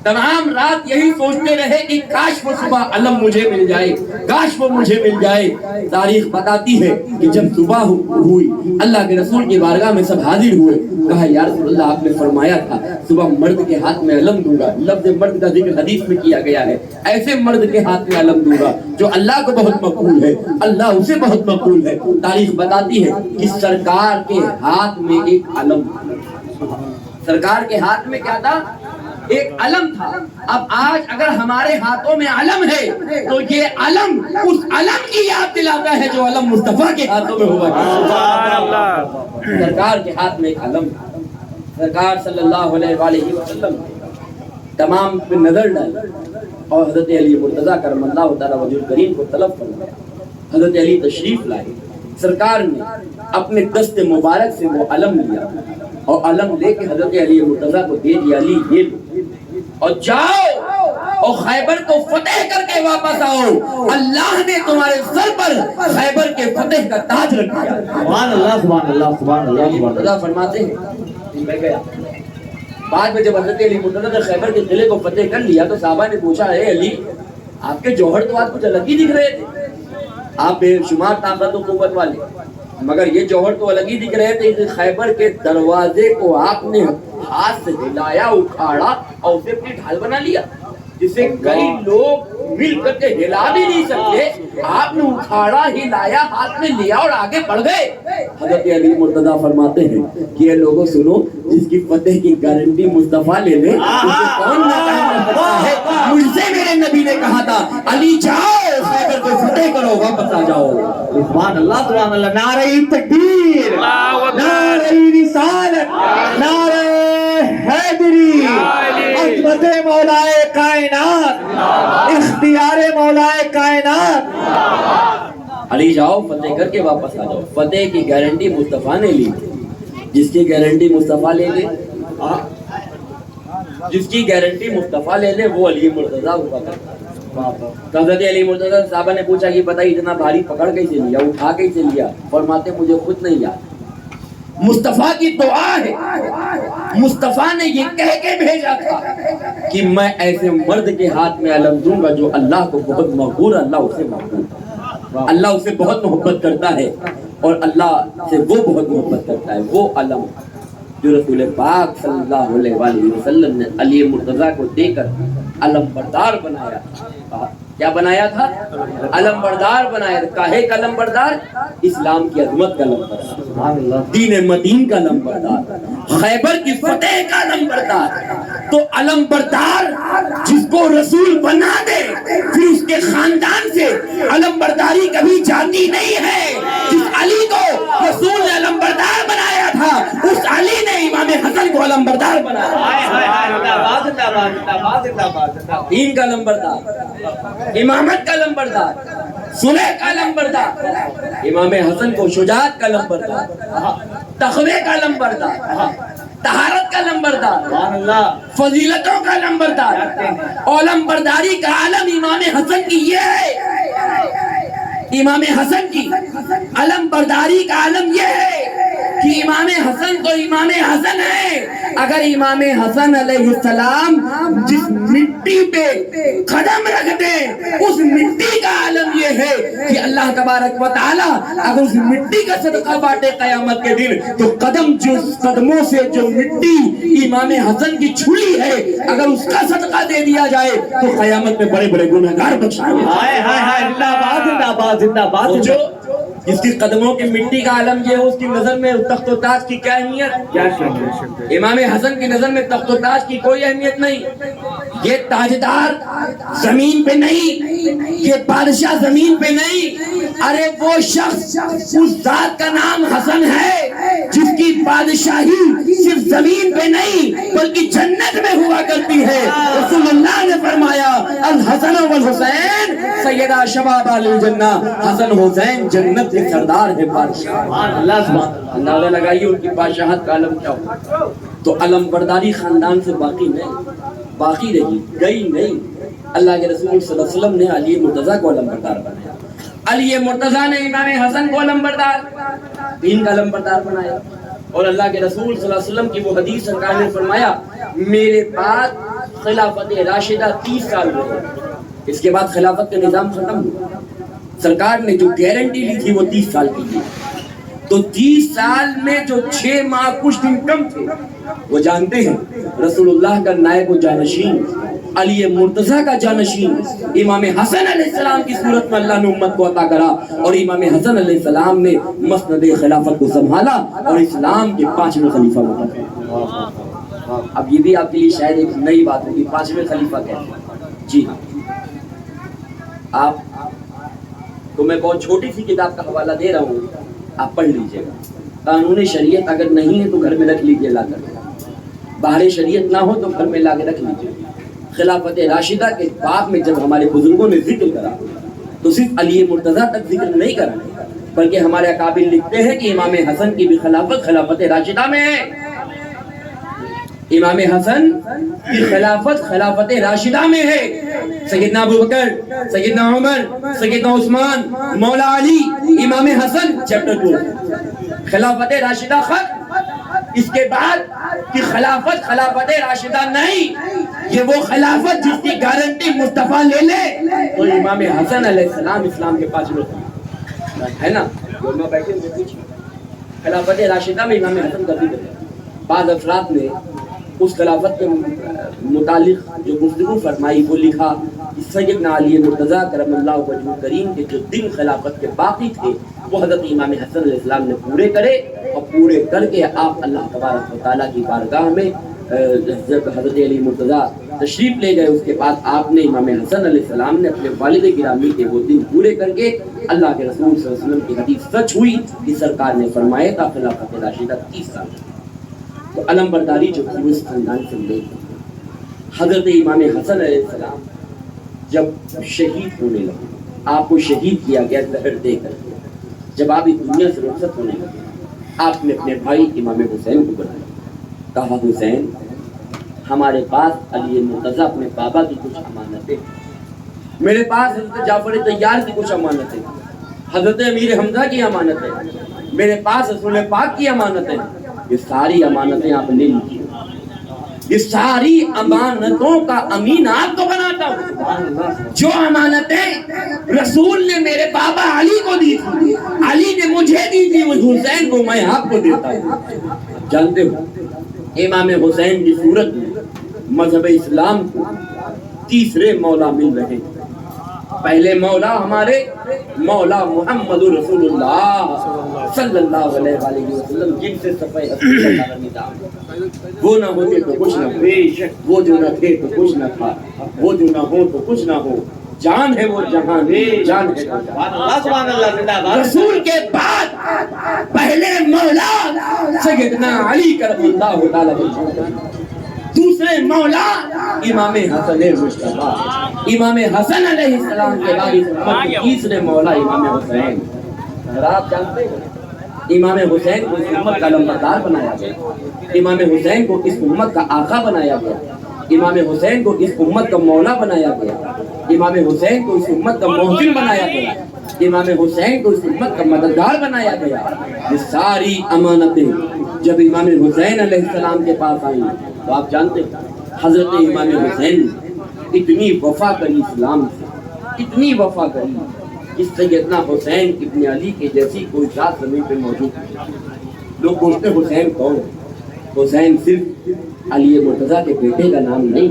تمام رات یہی سوچتے رہے کہ کاش وہ صبح علم مجھے مل جائے, کاش وہ مجھے مل جائے. تاریخ بتاتی ہے کہ جب صبح ہوئی اللہ کے رسول کی بارگاہ میں سب حاضر ہوئے. کہا یا رسول اللہ آپ نے فرمایا تھا صبح مرد کے ہاتھ میں علم دوں گا. لفظ مرد کا ذکر حدیث میں کیا گیا ہے, ایسے مرد کے ہاتھ میں علم دوں گا جو اللہ کو بہت مقبول ہے, اللہ اسے بہت مقبول ہے. تاریخ بتاتی ہے کہ سرکار کے ہاتھ میں ایک علم, سرکار کے ہاتھ میں کیا تھا, ایک علم تھا. اب آج اگر ہمارے ہاتھوں میں علم ہے تو یہ علم اس علم کی یاد دلاتا ہے جو علم مصطفیٰ کے ہاتھوں میں ہوا کرتا. سرکار کے ہاتھ میں ایک علم تھا. سرکار صلی اللہ علیہ وآلہ وسلم تمام پہ نظر ڈال اور حضرت علی مرتضیٰ کرم اللہ تعالیٰ وجہ کریم کو طلب فرمایا. حضرت علی تشریف لائے. سرکار نے اپنے دست مبارک سے وہ علم لیا اور علم لے کے حضرت علی مرتضیٰ کو دے دیا. علی یہ لو اور جاؤ اور خیبر کو فتح کر کے واپس آؤ. اللہ نے تمہارے سر پر خیبر کے فتح کا تاج رکھ دیا. سبحان اللہ سبحان اللہ سبحان اللہ سبحان اللہ. مرتضیٰ فرماتے ہیں میں گیا. بعد میں جب حضرت علی مرتضیٰ نے خیبر کے قلعے کو فتح کر لیا تو صحابہ نے پوچھا اے علی آپ کے جوہر تو آج کچھ الگ ہی دکھ رہے تھے. آپ بے شمار طاقت و قوت والے مگر یہ جوہر تو الگ ہی دکھ رہے تھے. خیبر کے دروازے کو آپ نے ہاتھ سے ہلایا اکھاڑا اور اسے اپنی ڈھال بنا لیا جسے کئی لوگ مل کر کے ہلا بھی نہیں سکتے. آپ نے اکھاڑا ہلایا ہاتھ میں لیا اور آگے بڑھ گئے. حضرت علی مرتضیٰ فرماتے ہیں کہ یہ لوگوں سنو جس کی فتح کی گارنٹی مصطفیٰ لے لے اسے کون ناکام کر سکتا ہے. مجھ سے میرے نبی نے کہا تھا علی جاؤ خیبر کو فتح کرو واپس آ جاؤ. سبحان اللہ سبحان اللہ. نعرہ تکبیر, نعرہ رسالت, نعرہ حیدری, عظمت مولائے کائنات, اختیار مولائے کائنات. علی جاؤ فتح کر کے واپس آ جاؤ. فتح کی گارنٹی مصطفیٰ نے لی. جس کی گارنٹی مصطفیٰ لے لے جس کی گارنٹی مصطفیٰ لے لے وہ علی مرتضیٰ ہوا کرتا. حضرت علی مرتضیٰ صحابہ نے پوچھا کہ بتائیے اتنا بھاری پکڑ کیسے لیا, اٹھا کیسے لیا؟ فرماتے مجھے خود نہیں یاد. مصطفیٰ کی دعا ہے. مصطفیٰ نے یہ کہہ کے بھیجا تھا کہ میں ایسے مرد کے ہاتھ میں علم دوں گا جو اللہ کو بہت مقبول, اللہ اسے مقبول, اللہ اسے بہت محبت کرتا ہے اور اللہ سے وہ بہت محبت کرتا ہے. وہ علم جو رسول پاک صلی اللہ علیہ وآلہ وسلم نے علی مرتضیٰ کو دے کر علم بردار بنایا. کیا بنایا تھا؟ علم بردار بنایا. کاہے کا علم بردار؟ اسلام کی عظمت کا علم بردار, دین مدین کا علم بردار, خیبر کی فتح کا علم بردار. تو علم بردار جس کو رسول بنا دے پھر اس کے خاندان سے علم برداری کبھی جاتی نہیں ہے. جس علی کو رسول نے علم بردار بنایا تھا اس علی نے امام حسن کو علم بردار بنایا. دین کا علم بردار, امامت کا علم بردار, صلح کا علم بردار, امام حسن کو شجاعت کا علم بردار, تقوی کا علم بردار, طہارت کا علم بردار, فضیلتوں کا علم بردار. علم برداری کا علم امام حسن کی یہ ہے. امام حسن کی علم برداری کا علم یہ ہے کہ امام حسن تو امام حسن ہے. اگر امام حسن علیہ السلام جس مٹی پہ قدم رکھ دیں اس مٹی کا علم یہ ہے کہ اللہ تبارک و تعالی اگر اس مٹی کا صدقہ بانٹے قیامت کے دن تو قدموں سے جو مٹی امام حسن کی چھولی ہے اگر اس کا صدقہ دے دیا جائے تو قیامت میں بڑے بڑے گنہگار بخشائے. جو جس کی قدموں کی مٹی کا عالم یہ ہے اس کی نظر میں تخت و تاج کی کیا اہمیت؟ امام حسن کی نظر میں تخت و تاج کی کوئی اہمیت نہیں. یہ تاجدار زمین پہ نہیں, یہ بادشاہ زمین پہ نہیں. ارے وہ شخص اس ذات کا نام حسن ہے جس کی بادشاہی صرف زمین پہ نہیں بلکہ جنت میں ہوا کرتی ہے. رسول اللہ نے فرمایا الحسن والحسین سیدہ شباب الجنہ. حسن حسین جنت کے سردار ہے, بادشاہ. اندازہ لگائیے ان کی بادشاہت کا علم کیا ہو. تو علم برداری خاندان سے باقی نہیں, باقی رہی, گئی نہیں. اللہ کے رسول صلی اللہ علیہ وسلم نے علی مرتضیٰ کو علم بردار بنایا. علی مرتضیٰ نے امام حسن کو علم بردار, دین کا علم بردار بنایا. اور اللہ کے رسول صلی اللہ علیہ وسلم کی وہ حدیث سرکار نے فرمایا میرے بعد خلافت راشدہ 30 سال رہے, اس کے بعد خلافت کا نظام ختم ہوا. سرکار نے جو گارنٹی لی تھی وہ 30 سال کی تھی. تو 30 سال میں جو 6 ماہ کچھ دن کم تھے وہ جانتے ہیں رسول اللہ کا نائب و جانشین علی مرتضیٰ کا جانشین امام حسن علیہ السلام کی صورت میں اللہ نے امت کو عطا کرا. اور امام حسن علیہ السلام نے مسند خلافت کو سنبھالا اور اسلام کے 5ویں خلیفہ بنا. اب یہ بھی آپ کے لیے شاید ایک نئی بات ہوگی، پانچویں خلیفہ کہتے ہیں جی ہاں۔ آپ تو میں بہت چھوٹی سی کتاب کا حوالہ دے رہا ہوں، آپ پڑھ لیجئے گا۔ قانون شریعت اگر نہیں ہے تو گھر میں رکھ لیجئے لا کر، باہر شریعت نہ ہو تو گھر میں لا کے رکھ لیجئے۔ خلافت راشدہ کے باب میں جب ہمارے بزرگوں نے ذکر کرا تو صرف علی مرتضیٰ تک ذکر نہیں کرا، بلکہ ہمارے اکابر لکھتے ہیں کہ امام حسن کی بھی خلافت راشدہ میں ہے۔ امام حسن کی خلافت راشدہ میں ہے۔ سیدنا ابو بکر، سیدنا عمر، سیدنا عثمان، مولا علی، امام حسن چیپٹر 2 خلافت راشدہ خط۔ اس کے بعد کی خلافت راشدہ نہیں، یہ وہ خلافت جس کی گارنٹی مصطفیٰ لے لے تو امام حسن علیہ السلام اسلام کے پاس ہے نا۔ بیٹھے ہوئے پوچھیں خلافت راشدہ میں امام حسن کا ذکر ہے۔ بعض افراد نے اس خلافت کے متعلق جو گفتگو فرمائی وہ لکھا کہ سیدنا علی مرتضیٰ کرم اللہ وجہہ کریم کے جو دن خلافت کے باقی تھے وہ حضرت امام حسن علیہ السلام نے پورے کرے، اور پورے کر کے آپ اللہ تبارک و تعالیٰ کی بارگاہ میں جب حضرت علی مرتضیٰ تشریف لے گئے، اس کے بعد آپ نے امام حسن علیہ السلام نے اپنے والد گرامی کے وہ دن پورے کر کے اللہ کے رسول صلی اللہ علیہ وسلم کی حدیث سچ ہوئی کہ سرکار نے فرمایا تھا خلافت راشدہ 30 سال۔ تو علم برداری جو تھی وہ اس خاندان سے ملے گی۔ حضرت امام حسن علیہ السلام جب شہید ہونے لگے، آپ کو شہید کیا گیا زہر دے کر، جب آپ اس دنیا سے رخصت ہونے لگے آپ نے اپنے بھائی امام حسین کو بلایا، کہا حسین ہمارے پاس علی مرتضیٰ اپنے بابا کی کچھ امانتیں، میرے پاس حضرت جعفر طیار کی کچھ امانتیں، حضرت امیر حمزہ کی امانتیں، میرے پاس رسول پاک کی امانتیں، یہ ساری امانتیں آپ لے لیجیے، یہ ساری امانتوں کا امین آپ کو بناتا ہوں۔ جو امانتیں رسول نے میرے بابا علی کو دی تھی، علی نے مجھے دی تھی، وہ حسین کو میں آپ کو دیتا ہوں۔ جانتے ہو امام حسین کی صورت میں مذہب اسلام کو تیسرے مولا مل رہے ہیں۔ پہلے مولا ہمارے مولا محمد رسول اللہ صلی اللہ علیہ وآلہ وسلم، جن سے صفحہ حسین کا نظام، وہ نہ ہوتے تو کچھ نہ ہو، وہ جو نہ تھے تو کچھ نہ تھا، وہ جو نہ ہو تو کچھ نہ ہو، جان ہے وہ جہان ہے، جان ہے سبحان اللہ زندہ باد۔ رسول کے بعد پہلے مولا سیدنا علی کرم اللہ تعالی وجہہ، دوسرے مولا امام حسن مصطفیٰ، امام حسن علیہ السلام کے بعد تیسرے مولا امام حسین۔ اور آپ جانتے ہیں امام حسین کو اس امت کا لمبردار بنایا گیا، امام حسین کو اس امت کا آقا بنایا گیا، امام حسین کو اس امت کا مولا بنایا گیا، امام حسین کو اس امت کا محسن بنایا گیا، امام حسین کو اس امت کا مددگار بنایا گیا۔ یہ ساری امانتیں جب امام حسین علیہ السلام کے پاس آئیں تو آپ جانتے ہیں حضرت امام حسین اتنی وفا کری اسلام سے، اتنی وفا کری کہ سیدنا حسین ابن علی کے جیسی کوئی ذات زمین پہ موجود نہیں۔ لوگ پوچھتے حسین کون؟ حسین صرف علی مرتضیٰ کے بیٹے کا نام نہیں،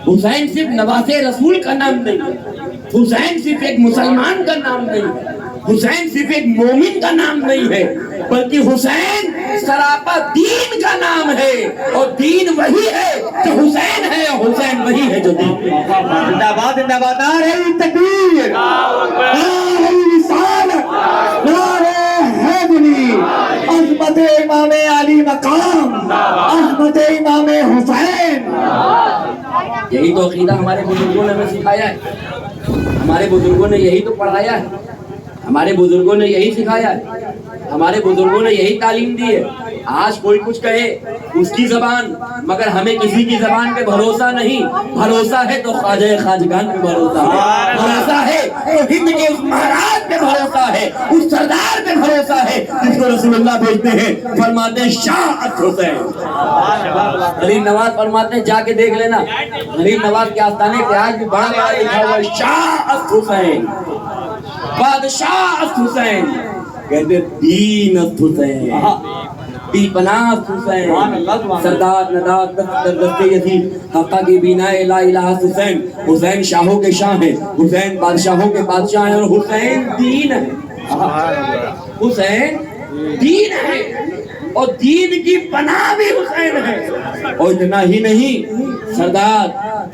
حسین صرف نواز رسول کا نام نہیں ہے، حسین صرف ایک مسلمان کا نام نہیں ہے، حسین صرف ایک مومن کا نام نہیں ہے، بلکہ حسین سراپا دین کا نام ہے، اور دین وہی ہے جو حسین ہے، اور حسین وہی ہے جو دین ہے۔ زندہ باد زندہ باد، نعرہ تکبیر، نعرہ رسالت، نعرہ حیدری، عظمت امام علی مقام، عظمت امام حسین۔ یہی تو عقیدہ ہمارے بزرگوں نے ہمیں سکھایا ہے، ہمارے بزرگوں نے یہی تو پڑھایا ہے، ہمارے بزرگوں نے یہی سکھایا ہے، ہمارے بزرگوں نے یہی تعلیم دی ہے۔ آج کوئی کچھ کہے اس کی زبان، مگر ہمیں کسی کی زبان پہ بھروسہ نہیں، بھروسہ ہے تو خواجہ خواجگان پہ بھروسہ ہے، بھروسہ ہے تو ہند کے اس مہاراج پہ بھروسہ ہے، اس سردار پہ بھروسہ ہے جس کو رسول اللہ بھیجتے ہیں، فرماتے ہیں شاہ حسین۔ غریب نواز فرماتے ہیں جا کے دیکھ لینا، غریب نواز کے آستانے پہ آج بھی بڑا بڑا لکھا ہوا ہے شاہ حسین، بادشاہ حسین، کہتے دین حسین، بی پناہ حسین، سردار نداد دست یزید، حقہ کی بینائے لا الہ حسین۔ حسین شاہوں کے شاہ ہیں، حسین بادشاہوں کے بادشاہ ہیں، اور حسین دین ہے، حسین دین ہے۔ اور دین کی پناہ بھی حسین ہے. اور اتنا ہی نہیں سردار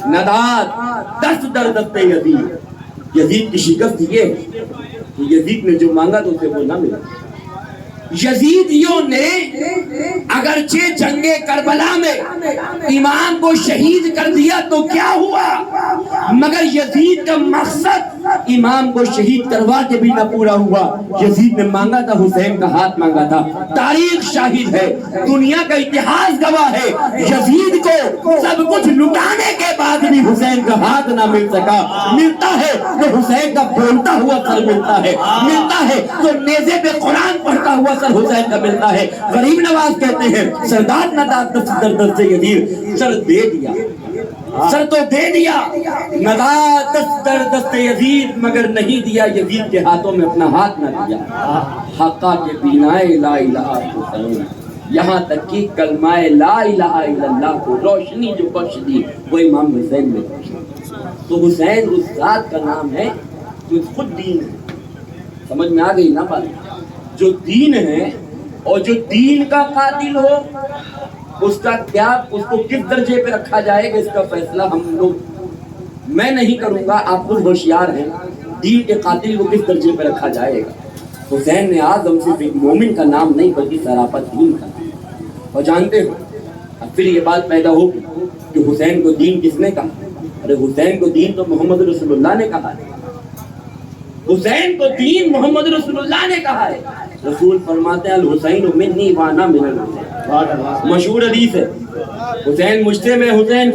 نداد دست در دست یزید. یزید کی شکست یہ کہ یزید نے جو مانگا تو اسے وہ نہ ملا. یزیدیوں نے اگرچہ جنگ کربلا میں امام کو شہید کر دیا تو کیا ہوا، مگر یزید کا مقصد امام کو شہید کروا کے بھی نہ پورا ہوا. یزید نے مانگا تھا، حسین کا ہاتھ مانگا تھا. تاریخ شاہد ہے، دنیا کا اتہاس گواہ ہے، یزید کو سب کچھ لٹانے کے بعد بھی حسین کا ہاتھ نہ مل سکا. ملتا ہے تو حسین کا بولتا ہوا سر ملتا ہے، ملتا ہے تو نیزے پہ قرآن پڑھتا ہوا سر حسین کا ملتا ہے. غریب نواز کہتے ہیں سردار نداد دست در دست یزید، سر دے دیا، سر تو دے دیا نداد دست در دست یزید، مگر نہیں دیا یزید کے ہاتھوں میں اپنا ہاتھ نہ دیا. حقا کے بینائے لا الہ حسین، یہاں تک کہ کلمہ لا الہ الا اللہ کو روشنی جو بخش دی وہ امام حسین نے بخش دی. تو حسین اس ذات کا نام ہے جو خود دین ہے. سمجھ میں آ گئی نا بات؟ جو دین ہے اور جو دین کا قاتل ہو اس کا کیا، اس کو کس درجے پہ رکھا جائے گا، اس کا فیصلہ ہم لوگ، میں نہیں کروں گا، آپ خود ہوشیار ہیں. دین کے قاتل کو کس درجے پہ رکھا جائے گا؟ حسین نے آدم صرف ایک مومن کا نام نہیں بلکہ سراپا دین کا نام. اور جانتے ہو اب پھر یہ بات پیدا ہوگی کہ حسین کو دین کس نے کہا؟ ارے حسین کو دین تو محمد رسول اللہ نے کہا ہے. حسین کو دین محمد رسول اللہ نے کہا ہے. رسول فرماتے ہیں الحسین منی وانا من الحسین. مشہور حدیث ہے، حسین مجھ سے میں حسین،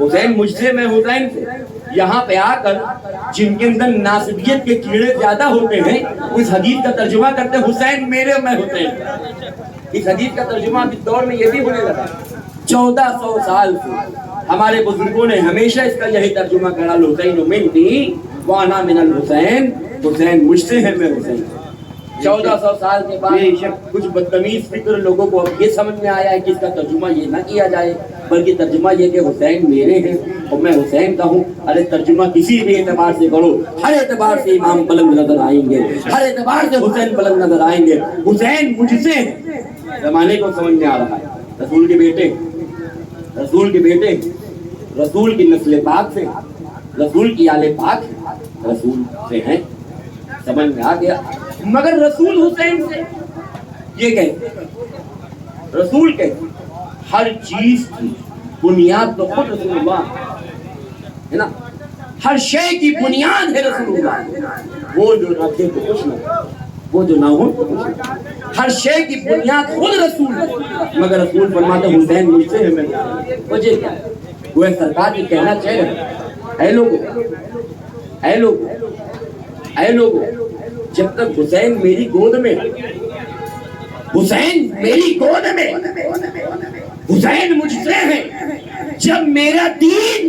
حسین مجھ سے میں حسین سے. یہاں پہ آ کر جن کے اندر ناسبیت کے کیڑے زیادہ ہوتے ہیں اس حدیث کا ترجمہ کرتے ہیں حسین میرے میں حسین. اس حدیث کا ترجمہ اس دور میں یہ بھی ہونے لگا. 1400 سال سے ہمارے بزرگوں نے ہمیشہ اس کا یہی ترجمہ کرا الحسین منی وانا من الحسین، حسین مجھ سے ہے میں حسین. 1400 سال کے بعد کچھ بدتمیز فکر لوگوں کو اب یہ سمجھ میں آیا ہے کہ اس کا ترجمہ یہ نہ کیا جائے بلکہ ترجمہ یہ کہ حسین میرے ہیں اور میں حسین کا ہوں. ارے ترجمہ کسی بھی اعتبار سے کرو، ہر اعتبار سے امام بلند نظر آئیں گے، ہر اعتبار سے حسین بلند نظر آئیں گے. حسین مجھ سے ہے، زمانے کو سمجھ میں آ رہا ہے. رسول کے بیٹے، رسول کے بیٹے، رسول کی نسل پاک سے، رسول کی آل پاک رسول سے ہیں، سمجھ میں آ گیا. مگر رسول حسین سے یہ کہتے، رسول کہتے ہر چیز کی بنیاد تو خود رسول اللہ ہے نا، ہر شے کی بنیاد ہے رسول اللہ. وہ جو نہ تھے تو کچھ نہ، وہ جو نہ ہو تو کچھ نہ. ہر شے کی بنیاد خود رسول ہے. مگر رسول فرماتے حسین مجھ سے ہے میں. وجہ کیا ہے؟ وہ سرکار یہ کہنا چاہ رہے اے لوگو، اے لوگو، اے لوگو، جب تک حسین میری گود میں، حسین میری گود میں، حسین مجھ سے ہے. جب میرا دین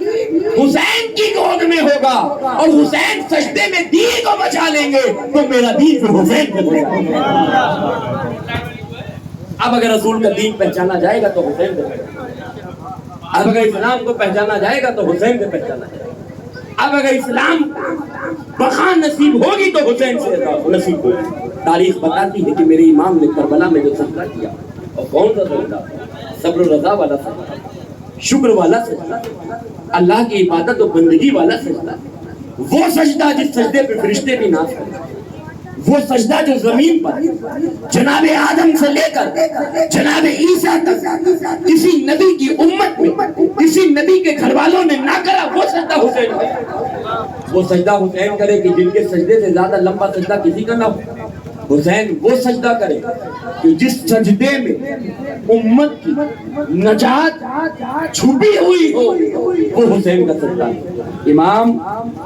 حسین کی گود میں ہوگا اور حسین سجدے میں دین کو بچا لیں گے تو میرا دین پھر حسین پہ ہوگا. اب اگر رسول کا دین پہچانا جائے گا تو حسین پہ پہچانا، اب اگر اسلام کو پہچانا جائے گا تو حسین پہ پہچانا جائے گا. اب اگر اسلام بقا نصیب ہوگی تو حسین سے نصیب ہوگی. تاریخ بتاتی ہے کہ میرے امام نے کربلا میں جو سجدہ کیا، اور کون سا سجدہ؟ صبر و رضا والا سجدہ، شکر والا سجدہ، اللہ کی عبادت و بندگی والا سجدہ. وہ سجدہ جس سجدے پہ فرشتے بھی ناز کرتے، وہ سجدہ جو زمین پر جناب آدم سے لے کر جناب عیسیٰ تک کسی نبی کی امت میں کسی نبی کے گھر والوں نے نہ کرا، وہ سجدہ حسین کرے. وہ سجدہ حسین کرے کہ جن کے سجدے سے زیادہ لمبا سجدہ کسی کا نہ ہو. حسین وہ سجدہ کرے کہ جس سجدے میں امت کی نجات چھپی ہوئی ہو، وہ حسین کا سجدہ ہے. امام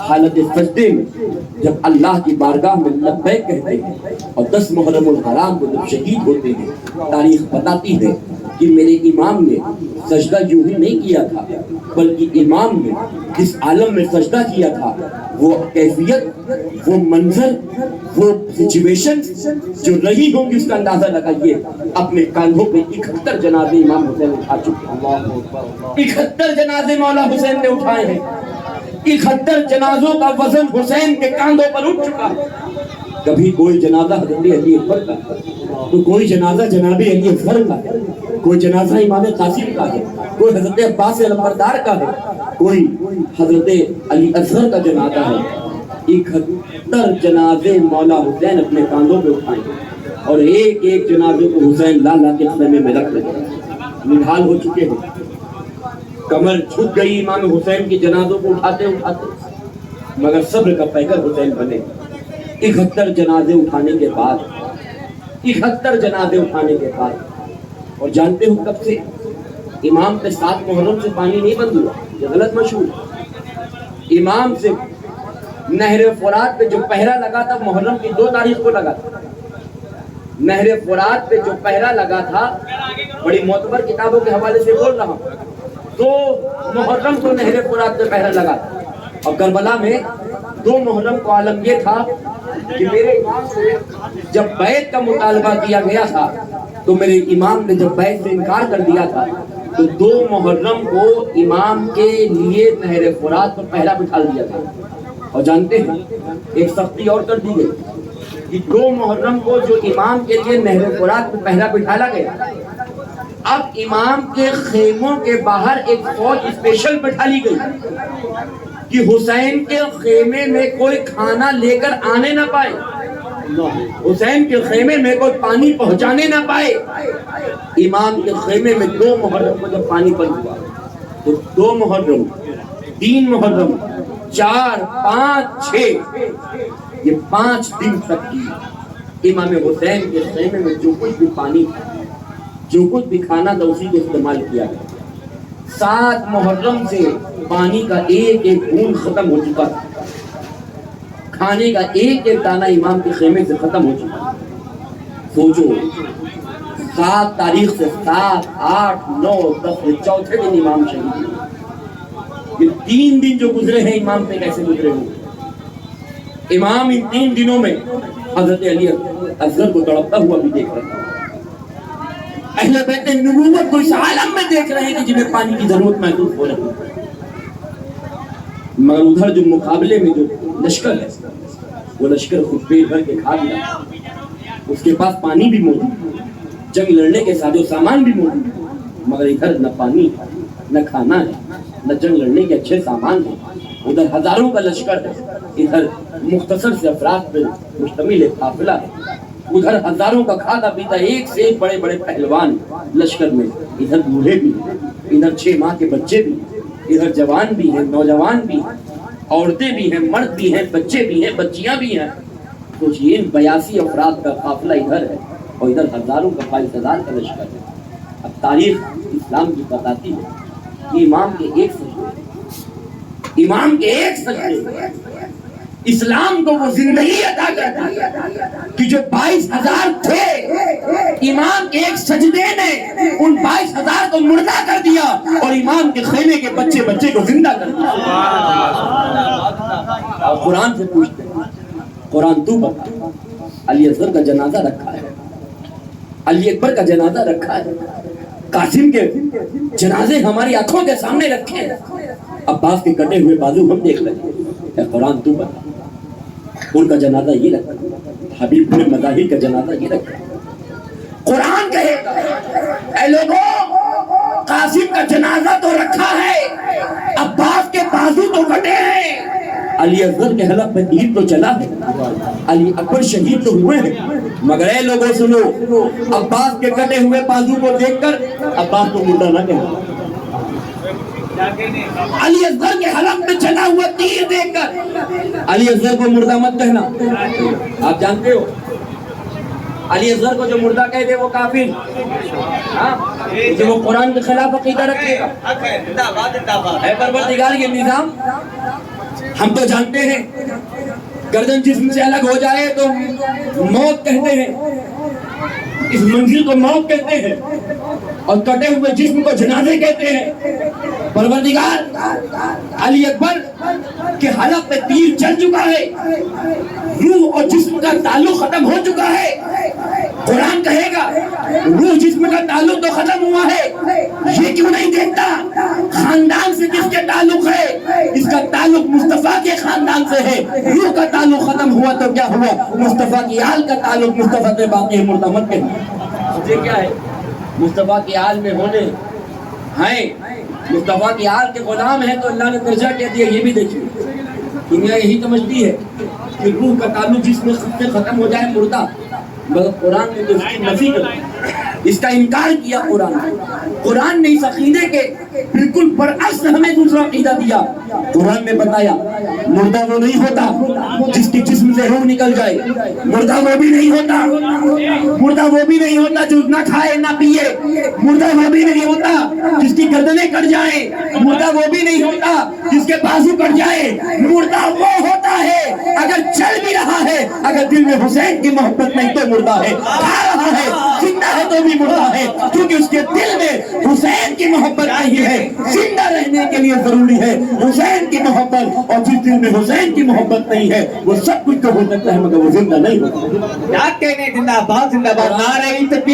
حالت سجدے میں جب اللہ کی بارگاہ میں لبیک کہتے ہیں اور 10 محرم الحرام کو جب شہید ہوتے ہیں، تاریخ بتاتی ہے کہ میرے امام نے سجدہ یوں ہی نہیں کیا تھا بلکہ امام نے جس عالم میں سجدہ کیا تھا وہ کیفیت، وہ منظر، وہ سچویشن جو رہی ہوگی اس کا اندازہ لگائیے. اپنے کاندھوں پہ 71 جنازے امام حسین اٹھا چکے ہیں. 71 جنازے مولا حسین نے اٹھائے ہیں. 71 جنازوں کا وزن حسین کے کاندھوں پر اٹھ چکا ہے. کبھی کوئی جنازہ حضرت علی اکبر کا تو کوئی جنازہ جناب علی اصغر کا ہے، کوئی جنازہ امام قاسم کا ہے، کوئی حضرت عباس علمبردار کا ہے، کوئی حضرت علی اصغر کا جنازہ ہے۔ 71 جنازے مولا حسین اپنے کاندھوں پہ اٹھائیں اور ایک ایک جنازے کو حسین لا لا کے خیمے میں رکھ رہے ہیں، نڈھال ہو چکے ہیں، کمر جھک گئی امام حسین کی جنازوں کو اٹھاتے اٹھاتے، مگر صبر کا پیکر حسین بنے۔ 71 جنازے اٹھانے کے بعد 71 جنازے اٹھانے کے بعد، اور جانتے ہو کب سے امام پہ 7 محرم سے پانی نہیں بند ہوا؟ یہ غلط مشہور ہے۔ امام سے نہر فرات پہ جو پہرا لگا تھا محرم کی 2 تاریخ کو لگا تھا۔ نہر فرات پہ جو پہرا لگا تھا، بڑی معتبر کتابوں کے حوالے سے بول رہا ہوں، 2 محرم کو نہر فرات پہ پہرا لگا تھا۔ اور کربلا میں 2 محرم کو عالم یہ تھا کہ میرے امام سے جب بیعت کا مطالبہ کیا گیا تھا تو میرے امام نے جب بیعت سے انکار کر دیا تھا تو 2 محرم کو امام کے لیے نہر فرات پر پہرا بٹھا دیا تھا۔ اور جانتے ہیں ایک سختی اور کر دی گئی کہ 2 محرم کو جو امام کے لیے نہر فرات پر پہرا بٹھایا گیا، اب امام کے خیموں کے باہر ایک فوج اسپیشل بٹھا لی گئی کہ حسین کے خیمے میں کوئی کھانا لے کر آنے نہ پائے، حسین کے خیمے میں کوئی پانی پہنچانے نہ پائے۔ امام کے خیمے میں 2 محرم کو جب پانی بند ہوا تو 2 محرم، 3 محرم، 4، 5، 6 یہ 5 دن تک کی امام حسین کے خیمے میں جو کچھ بھی پانی تھا، جو کچھ بھی کھانا تھا، اسی کو استعمال کیا گیا۔ 7 محرم سے پانی کا ایک ایک بوند ختم ہو چکا تھا، کھانے کا ایک ایک دانہ امام کے خیمے سے ختم ہو چکا۔ سوچو 7 تاریخ سے 7، 8، 9، 10 چوتھے دن امام شہید ہوئے۔ یہ 3 دن جو گزرے ہیں امام پہ کیسے گزرے ہوں؟ امام ان 3 دنوں میں حضرت علی اصغر کو تڑپتا ہوا بھی دیکھ رہا تھا، اہل بیت نبوت کو اس عالم میں دیکھ رہے ہیں کہ جنہیں پانی کی ضرورت محسوس ہو رہی ہے، مگر ادھر جو مقابلے میں جو لشکر ہے وہ لشکر خود پیٹ بھر کے کھا لیا، اس کے پاس پانی بھی موجود، جنگ لڑنے کے ساز و سامان بھی موجود، مگر ادھر نہ پانی ہے، نہ کھانا ہے، نہ جنگ لڑنے کے اچھے سامان ہیں۔ ادھر ہزاروں کا لشکر ہے، ادھر مختصر سے افراد پر مشتمل ایک قافلہ ہے، ادھر ہزاروں کا کھاتا پیتا ایک سے ایک بڑے بڑے پہلوان لشکر میں، ادھر بوڑھے بھی ہیں، ادھر 6 ماہ کے بچے بھی ہیں، ادھر جوان بھی ہیں، نوجوان بھی ہیں، عورتیں بھی ہیں، مرد بھی ہیں، بچے بھی ہیں، بچیاں بھی ہیں۔ سوچئے 82 افراد کا قافلہ ادھر ہے اور ادھر ہزاروں کا 22,000 کا لشکر ہے۔ اب تاریخ اسلام کی بتاتی ہے کہ امام کے ایک سجدے اسلام کو وہ زندگی عطا کر دی کہ جو 22,000 تھے، امام کے ایک سجدے نے ان 22,000 کو مردہ کر دیا اور امام کے خیمے کے بچے کو زندہ کر دیا۔ آپ قرآن سے پوچھتے ہیں، قرآن تو بتا، علی اصغر کا جنازہ رکھا ہے، علی اکبر کا جنازہ رکھا ہے، قاسم کے جنازے ہماری آنکھوں کے سامنے رکھے ہیں، عباس کے کٹے ہوئے بازو ہم دیکھ رہے ہیں، اے قرآن تو بتا، ان کا جنازہ یہ رکھا، حبیب بن مظاہر کا جنازہ یہ رکھا۔ قرآن کہے گا اے لوگوں، قاسم کا جنازہ تو رکھا ہے، عباس کے بازو تو کٹے ہیں، علی اصغر کے حلق میں تیر تو چلا ہے، علی اکبر شہید تو ہوئے ہیں، مگر اے لوگوں سنو، عباس کے کٹے ہوئے بازو کو دیکھ کر عباس کو مردہ نہ کہنا، علی اصغر کے حلق میں چلا ہوا تیر دیکھ کر علی اصغر کو مردہ مت کہنا۔ آپ جانتے ہو علی اصغر کو جو مردہ کہہ دے وہ کافر، جو وہ قرآن کے خلاف عقیدہ رکھے گا۔ اے پروردگار یہ نظام ہم تو جانتے ہیں، گردن جسم سے الگ ہو جائے تو موت کہتے ہیں، اس منزل کو موت کہتے ہیں، اور کٹے ہوئے جسم کو جنازے کہتے ہیں۔ پروردگار علی اکبر کے حلق پہ تیر چل چکا ہے، روح اور جسم کا تعلق ختم ہو چکا ہے، قرآن کہے گا روح جسم کا تعلق تو ختم ہوا ہے، یہ کیوں نہیں دیکھتا خاندان سے کس کے تعلق ہے؟ اس کا تعلق مصطفیٰ کے خاندان سے ہے۔ روح کا تعلق ختم ہوا تو کیا ہوا؟ مصطفیٰ کی آل کا تعلق مصطفیٰ سے باقی ہے، مردمت کے یہ کیا ہے؟ مصطفیٰ کی آل میں ہونے ہیں، مصطفیٰ کی آل کے غلام ہیں تو اللہ نے درجہ کہہ دیا۔ یہ بھی دیکھیے دنیا یہی سمجھتی ہے کہ روح کا تعلق جس میں سے ختم ہو جائے مردہ، مگر قرآن نے تو اس کی نفی کر اس کا انکار کیا۔ قرآن نے اس عقیدے کے بالکل برعکس ہمیں دوسرا عقیدہ دیا۔ قرآن نے بتایا مردہ وہ نہیں ہوتا جس کی جسم سے روح نکل جائے، مردہ وہ بھی نہیں ہوتا، مردہ وہ بھی نہیں ہوتا جو نہ کھائے نہ پیے، مردہ وہ بھی نہیں ہوتا جس کی گردنیں کٹ جائیں، مردہ وہ بھی نہیں ہوتا جس کے بازو کٹ جائے، مردہ وہ ہوتا ہے اگر چل بھی رہا ہے، اگر دل میں حسین کی محبت نہیں تو مردہ ہے، کھا رہا ہے زندہ ہے تو بھی مردہ ہے، کیونکہ اس کے دل میں حسین کی محبت نہیں ہے۔ زندہ رہنے کے لیے ضروری ہے حسین کی محبت، اور جس دل میں حسین کی محبت نہیں ہے وہ سب کچھ تو ہو سکتا ہے مگر وہ زندہ نہیں ہوتا۔ کیا کہنے، زندہ باد نعرہ تکبیر۔